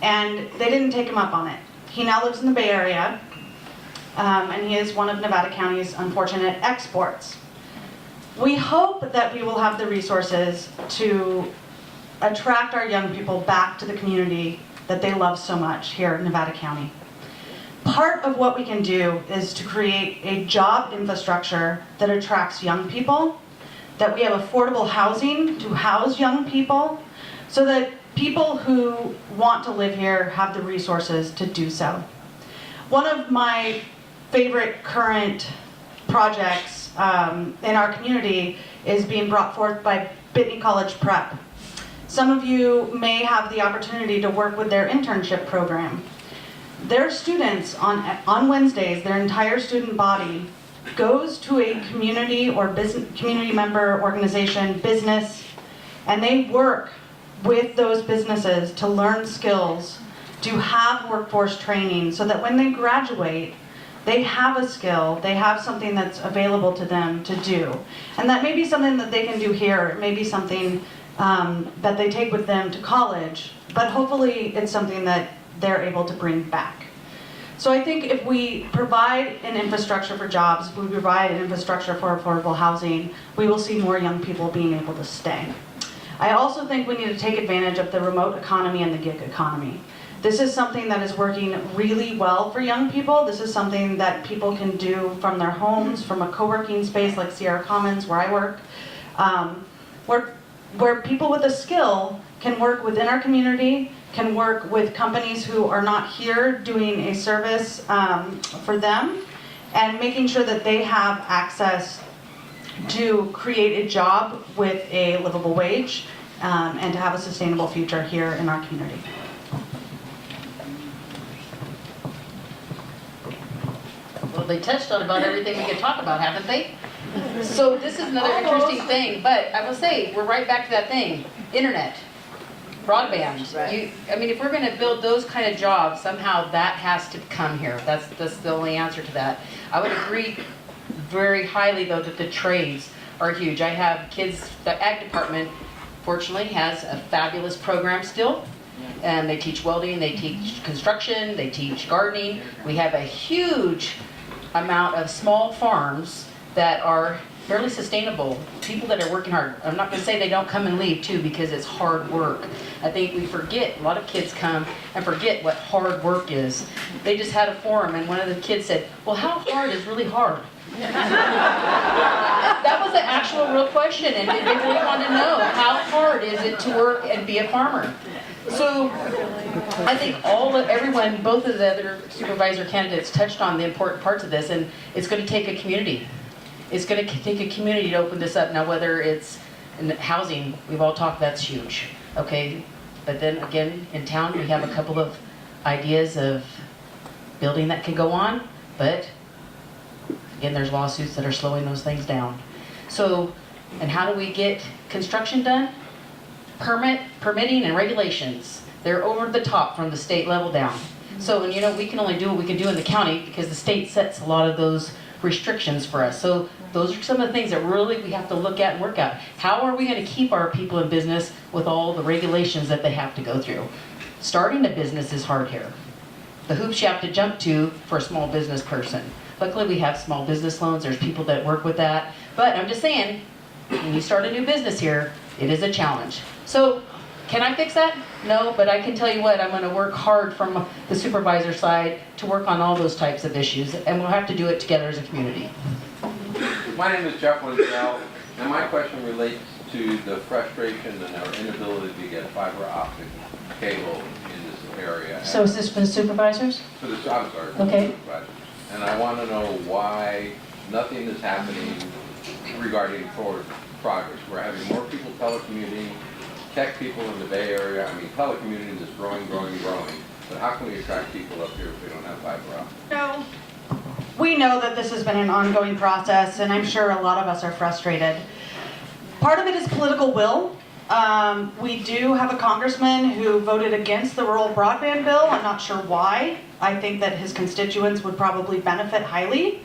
and they didn't take him up on it. He now lives in the Bay Area, and he is one of Nevada County's unfortunate exports. We hope that we will have the resources to attract our young people back to the community that they love so much here in Nevada County. Part of what we can do is to create a job infrastructure that attracts young people, that we have affordable housing to house young people, so that people who want to live here have the resources to do so. One of my favorite current projects in our community is being brought forth by Bitney College Prep. Some of you may have the opportunity to work with their internship program. Their students on Wednesdays, their entire student body goes to a community or community member organization, business, and they work with those businesses to learn skills, to have workforce training, so that when they graduate, they have a skill, they have something that's available to them to do. And that may be something that they can do here, it may be something that they take with them to college, but hopefully it's something that they're able to bring back. So I think if we provide an infrastructure for jobs, if we provide an infrastructure for affordable housing, we will see more young people being able to stay. I also think we need to take advantage of the remote economy and the gig economy. This is something that is working really well for young people. This is something that people can do from their homes, from a co-working space like Sierra Commons, where I work, where people with a skill can work within our community, can work with companies who are not here doing a service for them, and making sure that they have access to create a job with a livable wage and to have a sustainable future here in our community. Well, they touched on about everything we could talk about, haven't they? So this is another interesting thing, but I will say, we're right back to that thing, internet, broadband. Right. I mean, if we're gonna build those kind of jobs, somehow that has to come here. That's the only answer to that. I would agree very highly, though, that the trades are huge. I have kids, the ag department, fortunately, has a fabulous program still. And they teach welding, they teach construction, they teach gardening. We have a huge amount of small farms that are fairly sustainable. People that are working hard. I'm not going to say they don't come and leave too, because it's hard work. I think we forget, a lot of kids come and forget what hard work is. They just had a forum and one of the kids said, well, how hard is really hard? That was an actual real question, and they really wanted to know, how hard is it to work and be a farmer? So I think everyone, both of the other supervisor candidates touched on the important parts of this, and it's going to take a community. It's going to take a community to open this up. Now, whether it's in housing, we've all talked, that's huge, okay? But then again, in town, we have a couple of ideas of building that can go on, but again, there's lawsuits that are slowing those things down. So, and how do we get construction done? Permitting and regulations. They're over the top from the state level down. So, and you know, we can only do what we can do in the county because the state sets a lot of those restrictions for us. So those are some of the things that really we have to look at and work out. How are we going to keep our people in business with all the regulations that they have to go through? Starting a business is hard here. The hoops you have to jump to for a small business person. Luckily we have small business loans, there's people that work with that. But I'm just saying, when you start a new business here, it is a challenge. So, can I fix that? No, but I can tell you what, I'm going to work hard from the supervisor side to work on all those types of issues, and we'll have to do it together as a community. My name is Jeff Winsell, and my question relates to the frustration and our inability to get fiber optic cable in this area. So is this for the supervisors? I'm sorry, for the Okay. supervisors. And I want to know why nothing is happening regarding forward progress. We're having more people telecommuting, tech people in the Bay Area. I mean, telecommuting is growing. But how can we attract people up here if we don't have fiber optic? No. We know that this has been an ongoing process, and I'm sure a lot of us are frustrated. Part of it is political will. We do have a congressman who voted against the rural broadband bill. I'm not sure why. I think that his constituents would probably benefit highly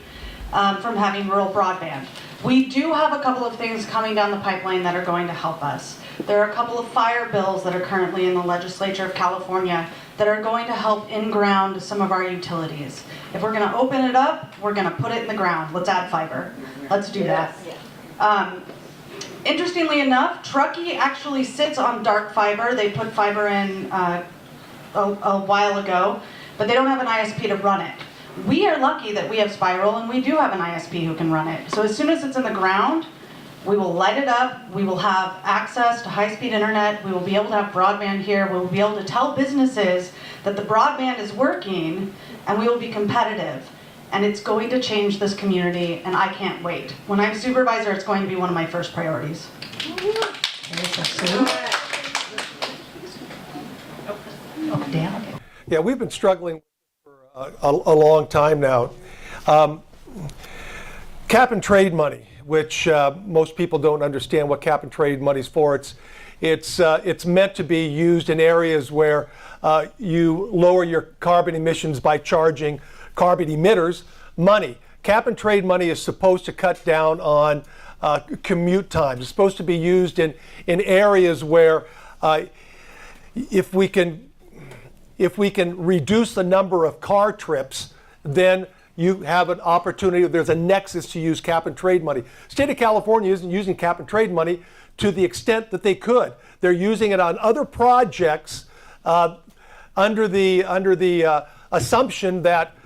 from having rural broadband. We do have a couple of things coming down the pipeline that are going to help us. There are a couple of fire bills that are currently in the legislature of California that are going to help in-ground some of our utilities. If we're going to open it up, we're going to put it in the ground. Let's add fiber. Let's do that. Interestingly enough, Truckee actually sits on dark fiber. They put fiber in a while ago, but they don't have an ISP to run it. We are lucky that we have Spiral, and we do have an ISP who can run it. So as soon as it's in the ground, we will light it up, we will have access to high-speed internet, we will be able to have broadband here, we will be able to tell businesses that the broadband is working, and we will be competitive. And it's going to change this community, and I can't wait. When I'm supervisor, it's going to be one of my first priorities. Yeah, we've been struggling for a long time now. Cap and trade money, which most people don't understand what cap and trade money is for. It's meant to be used in areas where you lower your carbon emissions by charging carbon emitters money. Cap and trade money is supposed to cut down on commute times. It's supposed to be used in areas where if we can reduce the number of car trips, then you have an opportunity, there's a nexus to use cap and trade money. State of California isn't using cap and trade money to the extent that they could. They're using it on other projects under the assumption that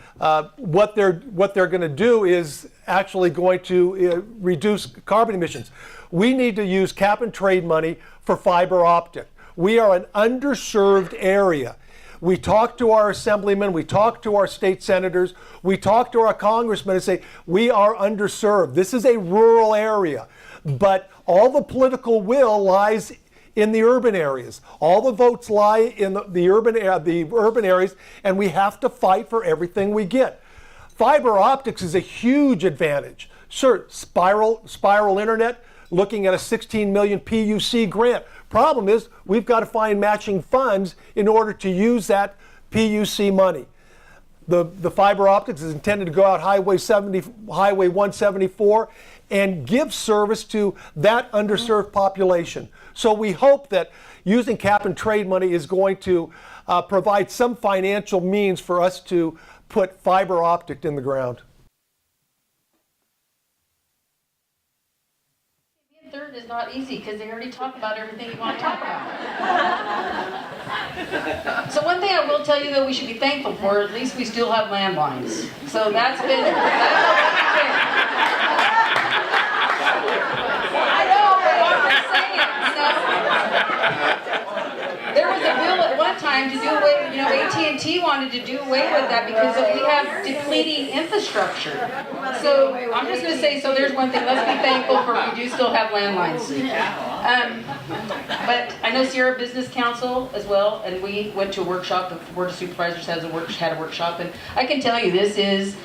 what they're going to do is actually going to reduce carbon emissions. We need to use cap and trade money for fiber optic. We are an underserved area. We talk to our assemblymen, we talk to our state senators, we talk to our congressmen and say, we are underserved. This is a rural area, but all the political will lies in the urban areas. All the votes lie in the urban areas, and we have to fight for everything we get. Fiber optics is a huge advantage. Sure, spiral internet, looking at a 16 million PUC grant. Problem is, we've got to find matching funds in order to use that PUC money. The fiber optics is intended to go out Highway 174 and give service to that underserved population. So we hope that using cap and trade money is going to provide some financial means for us to put fiber optic in the ground. Third is not easy because they already talk about everything you want to talk about. So one thing I will tell you, though, we should be thankful for, at least we still have landlines. So that's been that time to do away, AT&T wanted to do away with that because we have depleting infrastructure. So I'm just gonna say, so there's one thing, let's be thankful for we do still have landlines. But I know Sierra Business Council as well, and we went to a workshop, the Board of Supervisors had a workshop, and I can tell you this is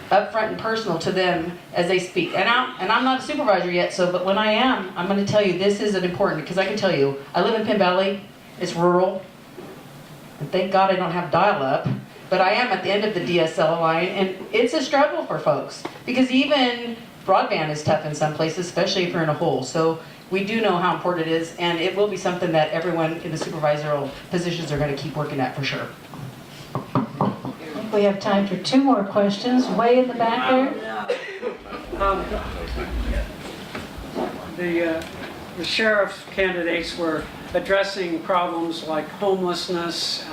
upfront and personal to them as they speak. And I'm not a supervisor yet, but when I am, I'm going to tell you this is important, because I can tell you, I live in Penn Valley, it's rural, and thank God I don't have dial-up, but I am at the end of the DSL line, and it's a struggle for folks, because even broadband is tough in some places, especially if you're in a hole. So we do know how important it is, and it will be something that everyone in the supervisorial positions are going to keep working at for sure. We have time for 2 more questions. Way in the back there. The sheriff's candidates were addressing problems like homelessness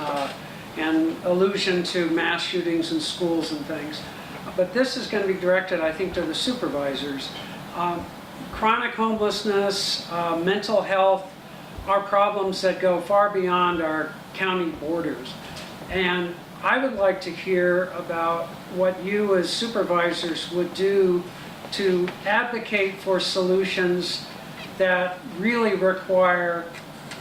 and allusion to mass shootings in schools and things. But this is going to be directed, I think, to the supervisors. Chronic homelessness, mental health are problems that go far beyond our county borders. And I would like to hear about what you as supervisors would do to advocate for solutions that really require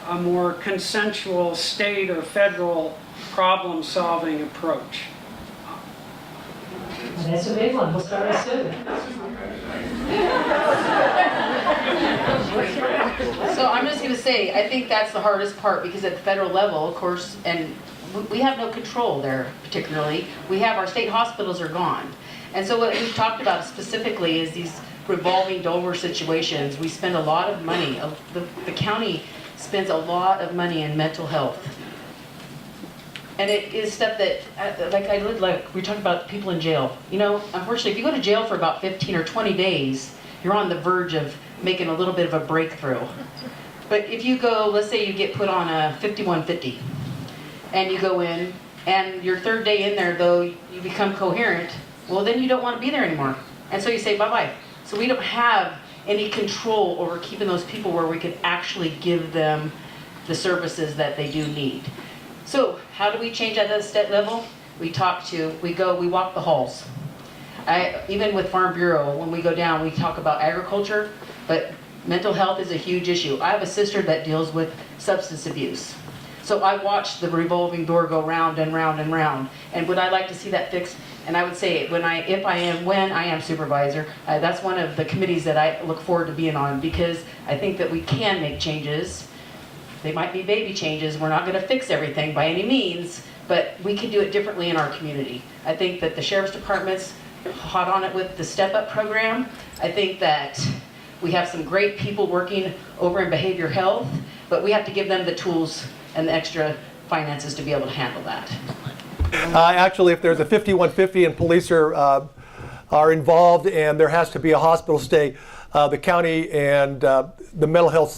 a more consensual state or federal problem-solving approach. That's a big one. We'll start with Sue. So I'm just going to say, I think that's the hardest part, because at the federal level, of course, and we have no control there particularly. We have our state hospitals are gone. And so what we've talked about specifically is these revolving door situations. We spend a lot of money. The county spends a lot of money in mental health. And it is stuff that, like we talked about people in jail. Unfortunately, if you go to jail for about 15 or 20 days, you're on the verge of making a little bit of a breakthrough. But if you go, let's say you get put on a 5150, and you go in, and your 3rd day in there, though, you become coherent, well, then you don't want to be there anymore. And so you say bye-bye. So we don't have any control over keeping those people where we could actually give them the services that they do need. So how do we change at that state level? We walk the halls. Even with Farm Bureau, when we go down, we talk about agriculture, but mental health is a huge issue. I have a sister that deals with substance abuse. So I watch the revolving door go round and round and round. And would I like to see that fixed? And I would say, when I am supervisor, that's one of the committees that I look forward to being on, because I think that we can make changes. They might be baby changes. We're not going to fix everything by any means, but we can do it differently in our community. I think that the sheriff's department's hot on it with the Step Up program. I think that we have some great people working over in behavior health, but we have to give them the tools and the extra finances to be able to handle that. Actually, if there's a 5150 and police are involved and there has to be a hospital stay, the county and the Mental Health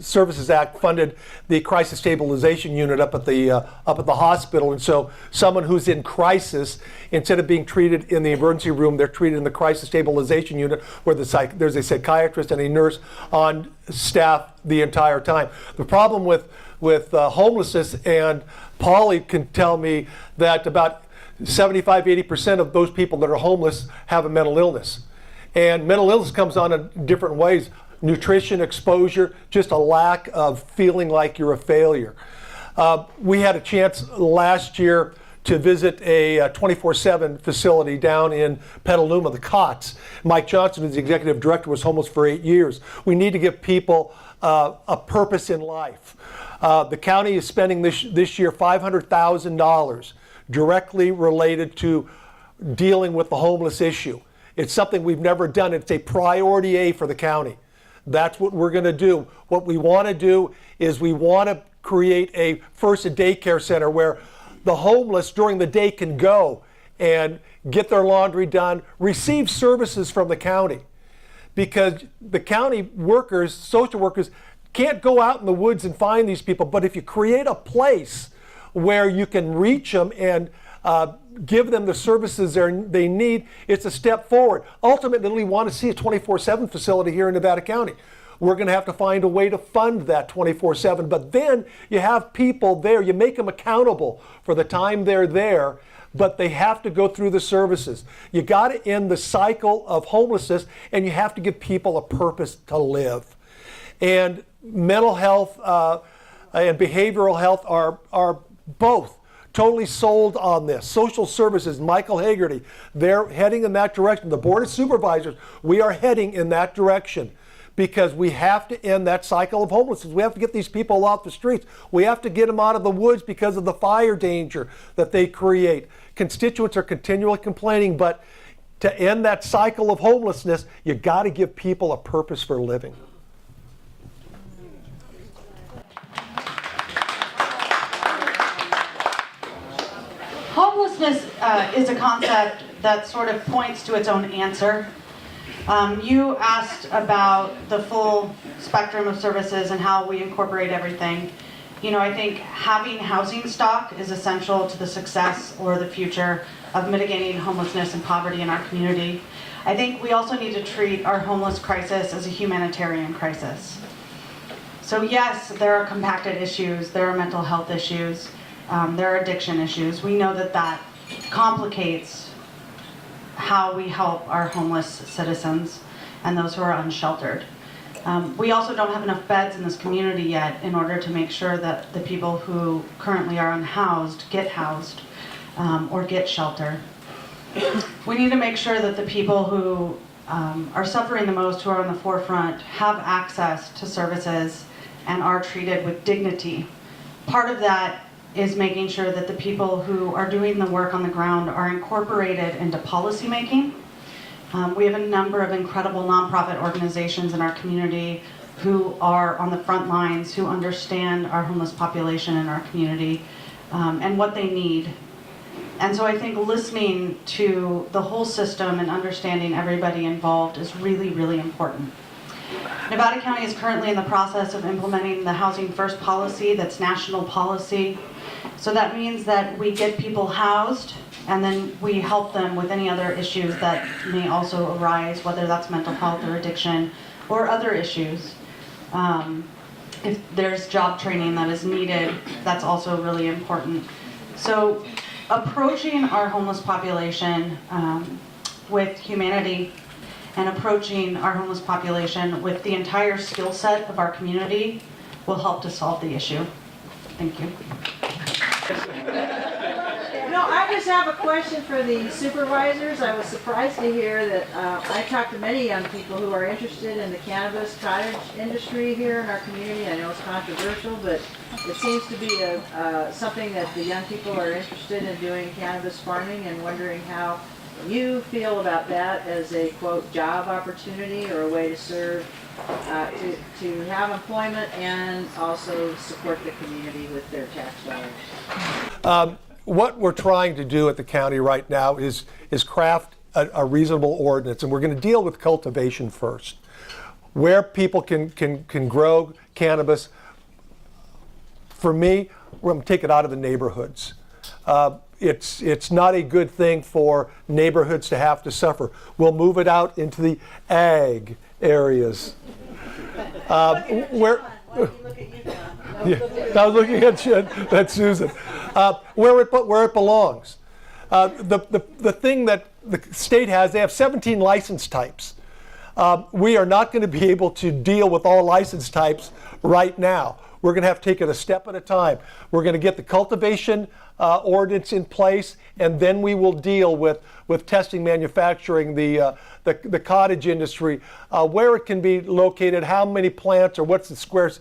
Services Act funded the crisis stabilization unit up at the hospital, and so someone who's in crisis, instead of being treated in the emergency room, they're treated in the crisis stabilization unit, where there's a psychiatrist and a nurse on staff the entire time. The problem with homelessness, and Polly can tell me that about 75-80% of those people that are homeless have a mental illness. And mental illness comes on in different ways. Nutrition, exposure, just a lack of feeling like you're a failure. We had a chance last year to visit a 24/7 facility down in Petaluma, the COTS. Mike Johnson, who's the executive director, was homeless for 8 years. We need to give people a purpose in life. The county is spending this year $500,000 directly related to dealing with the homeless issue. It's something we've never done. It's a priority A for the county. That's what we're going to do. What we want to do is we want to create a first a daycare center where the homeless during the day can go and get their laundry done, receive services from the county. Because the county workers, social workers, can't go out in the woods and find these people. But if you create a place where you can reach them and give them the services they need, it's a step forward. Ultimately, we want to see a 24/7 facility here in Nevada County. we're going to have to find a way to fund that 24/7. But then you have people there, you make them accountable for the time they're there, but they have to go through the services. You got to end the cycle of homelessness, and you have to give people a purpose to live. And mental health and behavioral health are both totally sold on this. Social services, Michael Hagerty, they're heading in that direction. The Board of Supervisors, we are heading in that direction because we have to end that cycle of homelessness. We have to get these people off the streets. We have to get them out of the woods because of the fire danger that they create. Constituents are continually complaining, but to end that cycle of homelessness, you got to give people a purpose for living. Homelessness is a concept that sort of points to its own answer. You asked about the full spectrum of services and how we incorporate everything. You know, I think having housing stock is essential to the success or the future of mitigating homelessness and poverty in our community. I think we also need to treat our homeless crisis as a humanitarian crisis. So yes, there are compacted issues, there are mental health issues, there are addiction issues. We know that that complicates how we help our homeless citizens and those who are unsheltered. We also don't have enough beds in this community yet in order to make sure that the people who currently are unhoused get housed or get shelter. We need to make sure that the people who are suffering the most, who are on the forefront, have access to services and are treated with dignity. Part of that is making sure that the people who are doing the work on the ground are incorporated into policy making. We have a number of incredible nonprofit organizations in our community who are on the front lines, who understand our homeless population in our community and what they need. And so I think listening to the whole system and understanding everybody involved is really, really important. Nevada County is currently in the process of implementing the Housing First policy that's national policy. So that means that we get people housed and then we help them with any other issues that may also arise, whether that's mental health or addiction or other issues. If there's job training that is needed, that's also really important. So approaching our homeless population with humanity and approaching our homeless population with the entire skill set of our community will help to solve the issue. Thank you. No, I just have a question for the supervisors. I was surprised to hear that I talked to many young people who are interested in the cannabis cottage industry here in our community. I know it's controversial, but it seems to be something that the young people are interested in doing, cannabis farming, and wondering how you feel about that as a, quote, job opportunity or a way to serve, to have employment and also support the community with their tax dollars. What we're trying to do at the county right now is craft a reasonable ordinance, and we're going to deal with cultivation first. Where people can grow cannabis, for me, we're going to take it out of the neighborhoods. It's not a good thing for neighborhoods to have to suffer. We'll move it out into the ag areas. Where yeah, I was looking at Susan. Where it belongs. The thing that the state has, they have 17 license types. We are not going to be able to deal with all license types right now. We're going to have to take it a step at a time. We're going to get the cultivation ordinance in place, and then we will deal with testing, manufacturing, the cottage industry, where it can be located, how many plants, or what's the square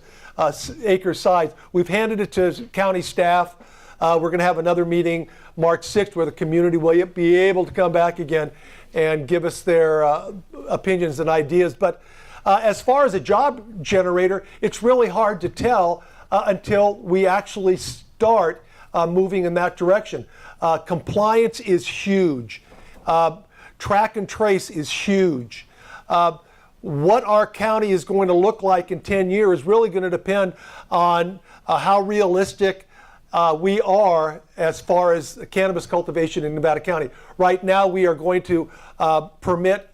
acre size. We've handed it to county staff. We're going to have another meeting March 6th where the community will be able to come back again and give us their opinions and ideas. But as far as a job generator, it's really hard to tell until we actually start moving in that direction. Compliance is huge. Track and trace is huge. What our county is going to look like in 10 years is really going to depend on how realistic we are as far as cannabis cultivation in Nevada County. Right now, we are going to permit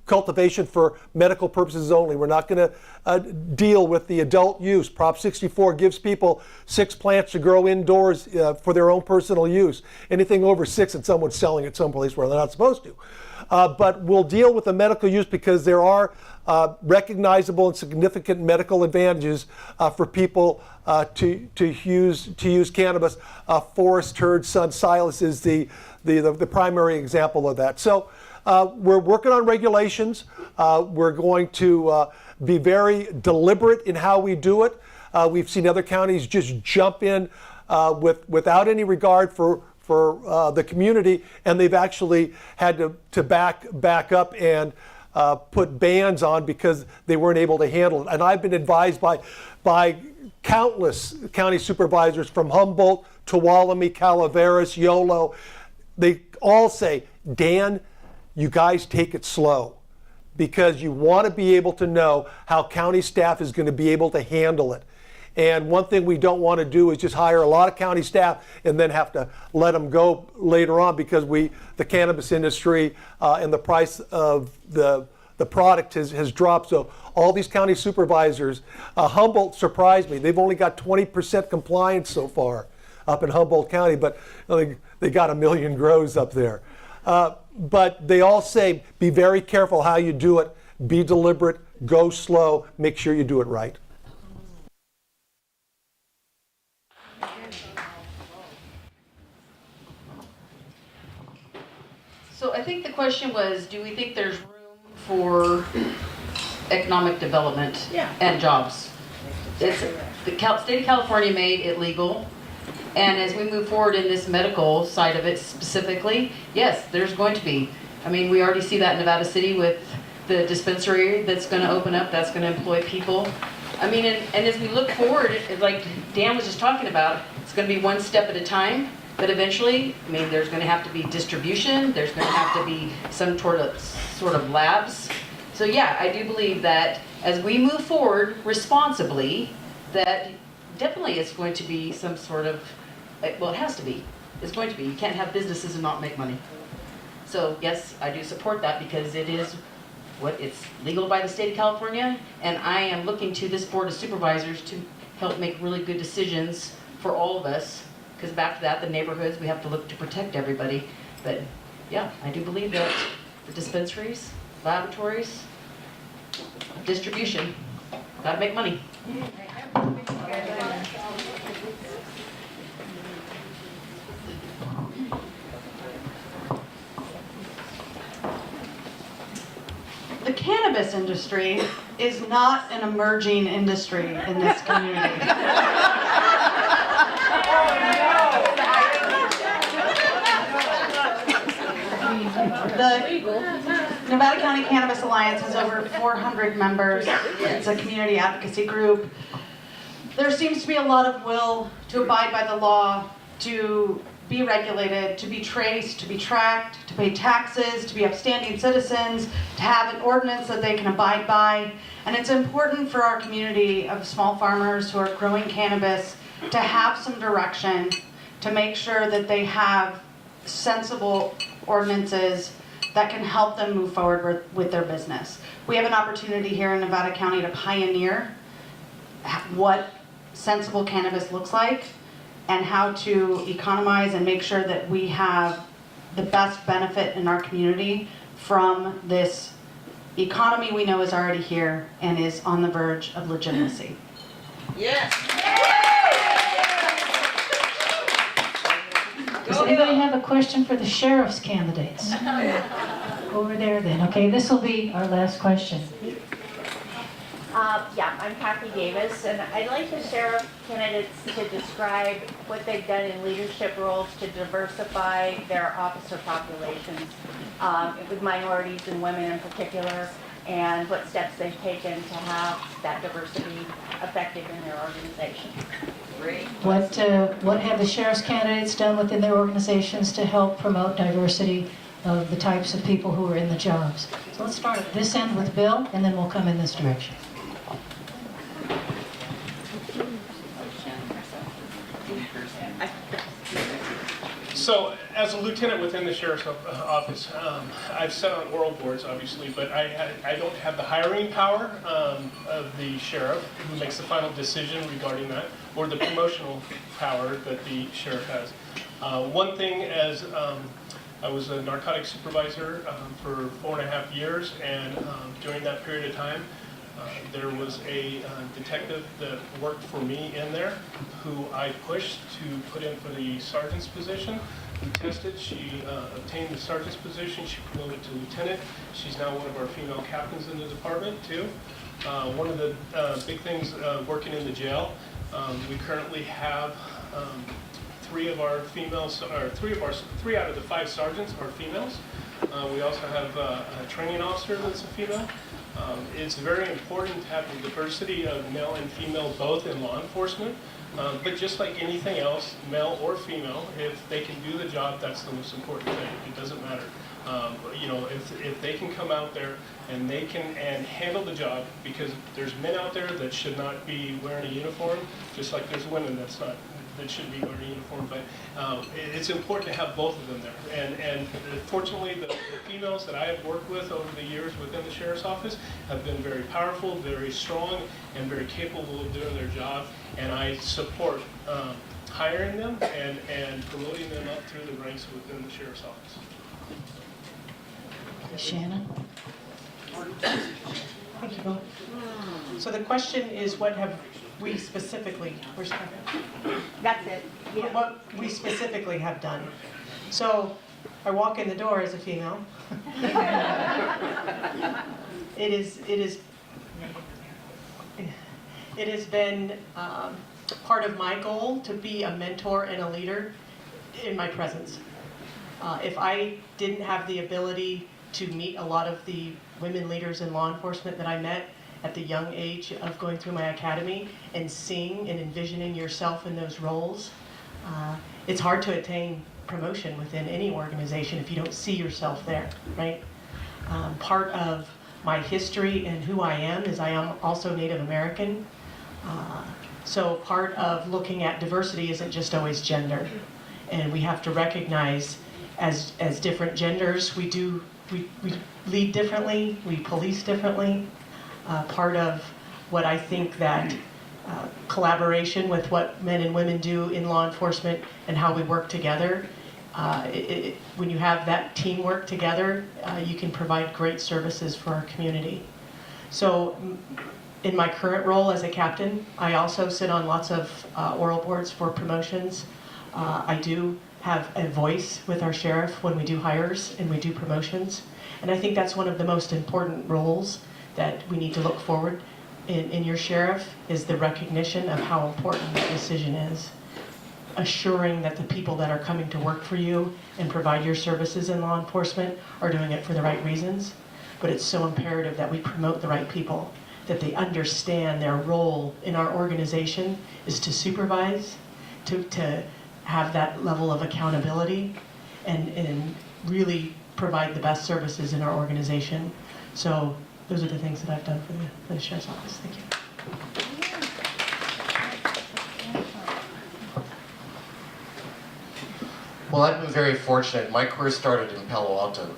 cultivation for medical purposes only. We're not going to deal with the adult use. Prop 64 gives people 6 plants to grow indoors for their own personal use. Anything over 6 and someone's selling it someplace where they're not supposed to. But we'll deal with the medical use because there are recognizable and significant medical advantages for people to use cannabis. Forest Herd Sun Silas is the primary example of that. So we're working on regulations. We're going to be very deliberate in how we do it. We've seen other counties just jump in without any regard for the community, and they've actually had to back up and put bans on because they weren't able to handle it. And I've been advised by countless county supervisors from Humboldt, Tuolumne, Calaveras, Yolo. They all say, Dan, you guys take it slow, because you want to be able to know how county staff is going to be able to handle it. And one thing we don't want to do is just hire a lot of county staff and then have to let them go later on because the cannabis industry and the price of the product has dropped. So all these county supervisors, Humboldt surprised me. They've only got 20% compliance so far up in Humboldt County, but they got 1 million grows up there. But they all say, be very careful how you do it, be deliberate, go slow, make sure you do it right. So I think the question was, do we think there's room for economic development and jobs? The state of California made it legal. And as we move forward in this medical side of it specifically, yes, there's going to be. I mean, we already see that in Nevada City with the dispensary that's going to open up, that's going to employ people. I mean, and as we look forward, like Dan was just talking about, it's going to be one step at a time. But eventually, I mean, there's going to have to be distribution. There's going to have to be some sort of labs. So yeah, I do believe that as we move forward responsibly, that definitely it's going to be some sort of, well, it has to be. It's going to be. You can't have businesses and not make money. So yes, I do support that because it is it's legal by the state of California, and I am looking to this board of supervisors to help make really good decisions for all of us. Because back to that, the neighborhoods, we have to look to protect everybody. But yeah, I do believe that the dispensaries, laboratories, distribution, gotta make money. The cannabis industry is not an emerging industry in this community. The Nevada County Cannabis Alliance has over 400 members. It's a community advocacy group. There seems to be a lot of will to abide by the law, to be regulated, to be traced, to be tracked, to pay taxes, to be upstanding citizens, to have an ordinance that they can abide by. And it's important for our community of small farmers who are growing cannabis to have some direction, to make sure that they have sensible ordinances that can help them move forward with their business. We have an opportunity here in Nevada County to pioneer what sensible cannabis looks like and how to economize and make sure that we have the best benefit in our community from this economy we know is already here and is on the verge of legitimacy. Yes. Does anybody have a question for the sheriff's candidates? Over there then. Okay, this will be our last question. Yeah, I'm Kathy Davis, and I'd like the sheriff candidates to describe what they've done in leadership roles to diversify their officer populations, with minorities and women in particular, and what steps they've taken to have that diversity effective in their organization. Great. What have the sheriff's candidates done within their organizations to help promote diversity of the types of people who are in the jobs? So let's start at this end with Bill, and then we'll come in this direction. So, as a lieutenant within the sheriff's office, I've sat on oral boards, obviously, but I don't have the hiring power of the sheriff, who makes the final decision regarding that, or the promotional power that the sheriff has. One thing, as I was a narcotics supervisor for 4.5 years, and during that period of time, there was a detective that worked for me in there who I pushed to put in for the sergeant's position. We tested, she obtained the sergeant's position, she promoted to lieutenant. She's now one of our female captains in the department too. One of the big things working in the jail, we currently have three out of the 5 sergeants are females. We also have a training officer that's a female. It's very important to have the diversity of male and female both in law enforcement, but just like anything else, male or female, if they can do the job, that's the most important thing. It doesn't matter. You know, if they can come out there and they can handle the job, because there's men out there that should not be wearing a uniform, just like there's women that should be wearing a uniform, but it's important to have both of them there. And fortunately, the females that I have worked with over the years within the sheriff's office have been very powerful, very strong, and very capable of doing their job. And I support hiring them and promoting them up through the ranks within the sheriff's office. Shannon? Thank you, Bill. So the question is, what have we specifically, That's it. Yeah. what we specifically have done. So I walk in the door as a female. It has been part of my goal to be a mentor and a leader in my presence. If I didn't have the ability to meet a lot of the women leaders in law enforcement that I met at the young age of going through my academy and seeing and envisioning yourself in those roles, it's hard to attain promotion within any organization if you don't see yourself there, right? Part of my history and who I am is I am also Native American. So part of looking at diversity isn't just always gender. And we have to recognize as different genders, we lead differently, we police differently. Part of what I think that collaboration with what men and women do in law enforcement and how we work together, when you have that teamwork together, you can provide great services for our community. So in my current role as a captain, I also sit on lots of oral boards for promotions. I do have a voice with our sheriff when we do hires and we do promotions. And I think that's one of the most important roles that we need to look forward in your sheriff, is the recognition of how important that decision is. Assuring that the people that are coming to work for you and provide your services in law enforcement are doing it for the right reasons. But it's so imperative that we promote the right people, that they understand their role in our organization is to supervise, to have that level of accountability, and really provide the best services in our organization. So those are the things that I've done for the sheriff's office. Thank you. Well, I've been very fortunate. My career started in Palo Alto.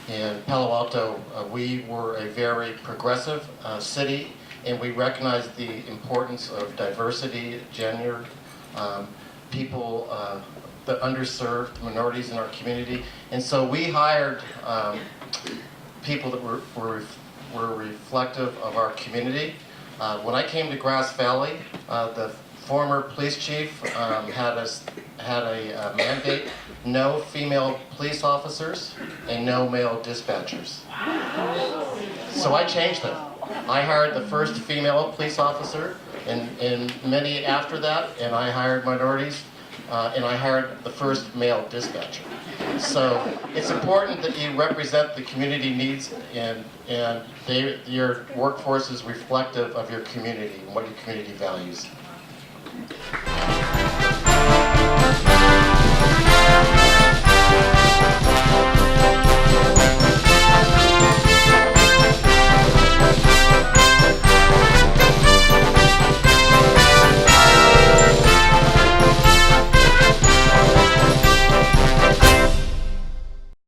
In Palo Alto, we were a very progressive city, and we recognized the importance of diversity, gender, people, the underserved minorities in our community. And so we hired people that were reflective of our community. When I came to Grass Valley, the former police chief had a mandate: no female police officers and no male dispatchers. So I changed them. I hired the first female police officer, and many after that, and I hired minorities, and I hired the first male dispatcher. So it's important that you represent the community needs, and your workforce is reflective of your community and what your community values.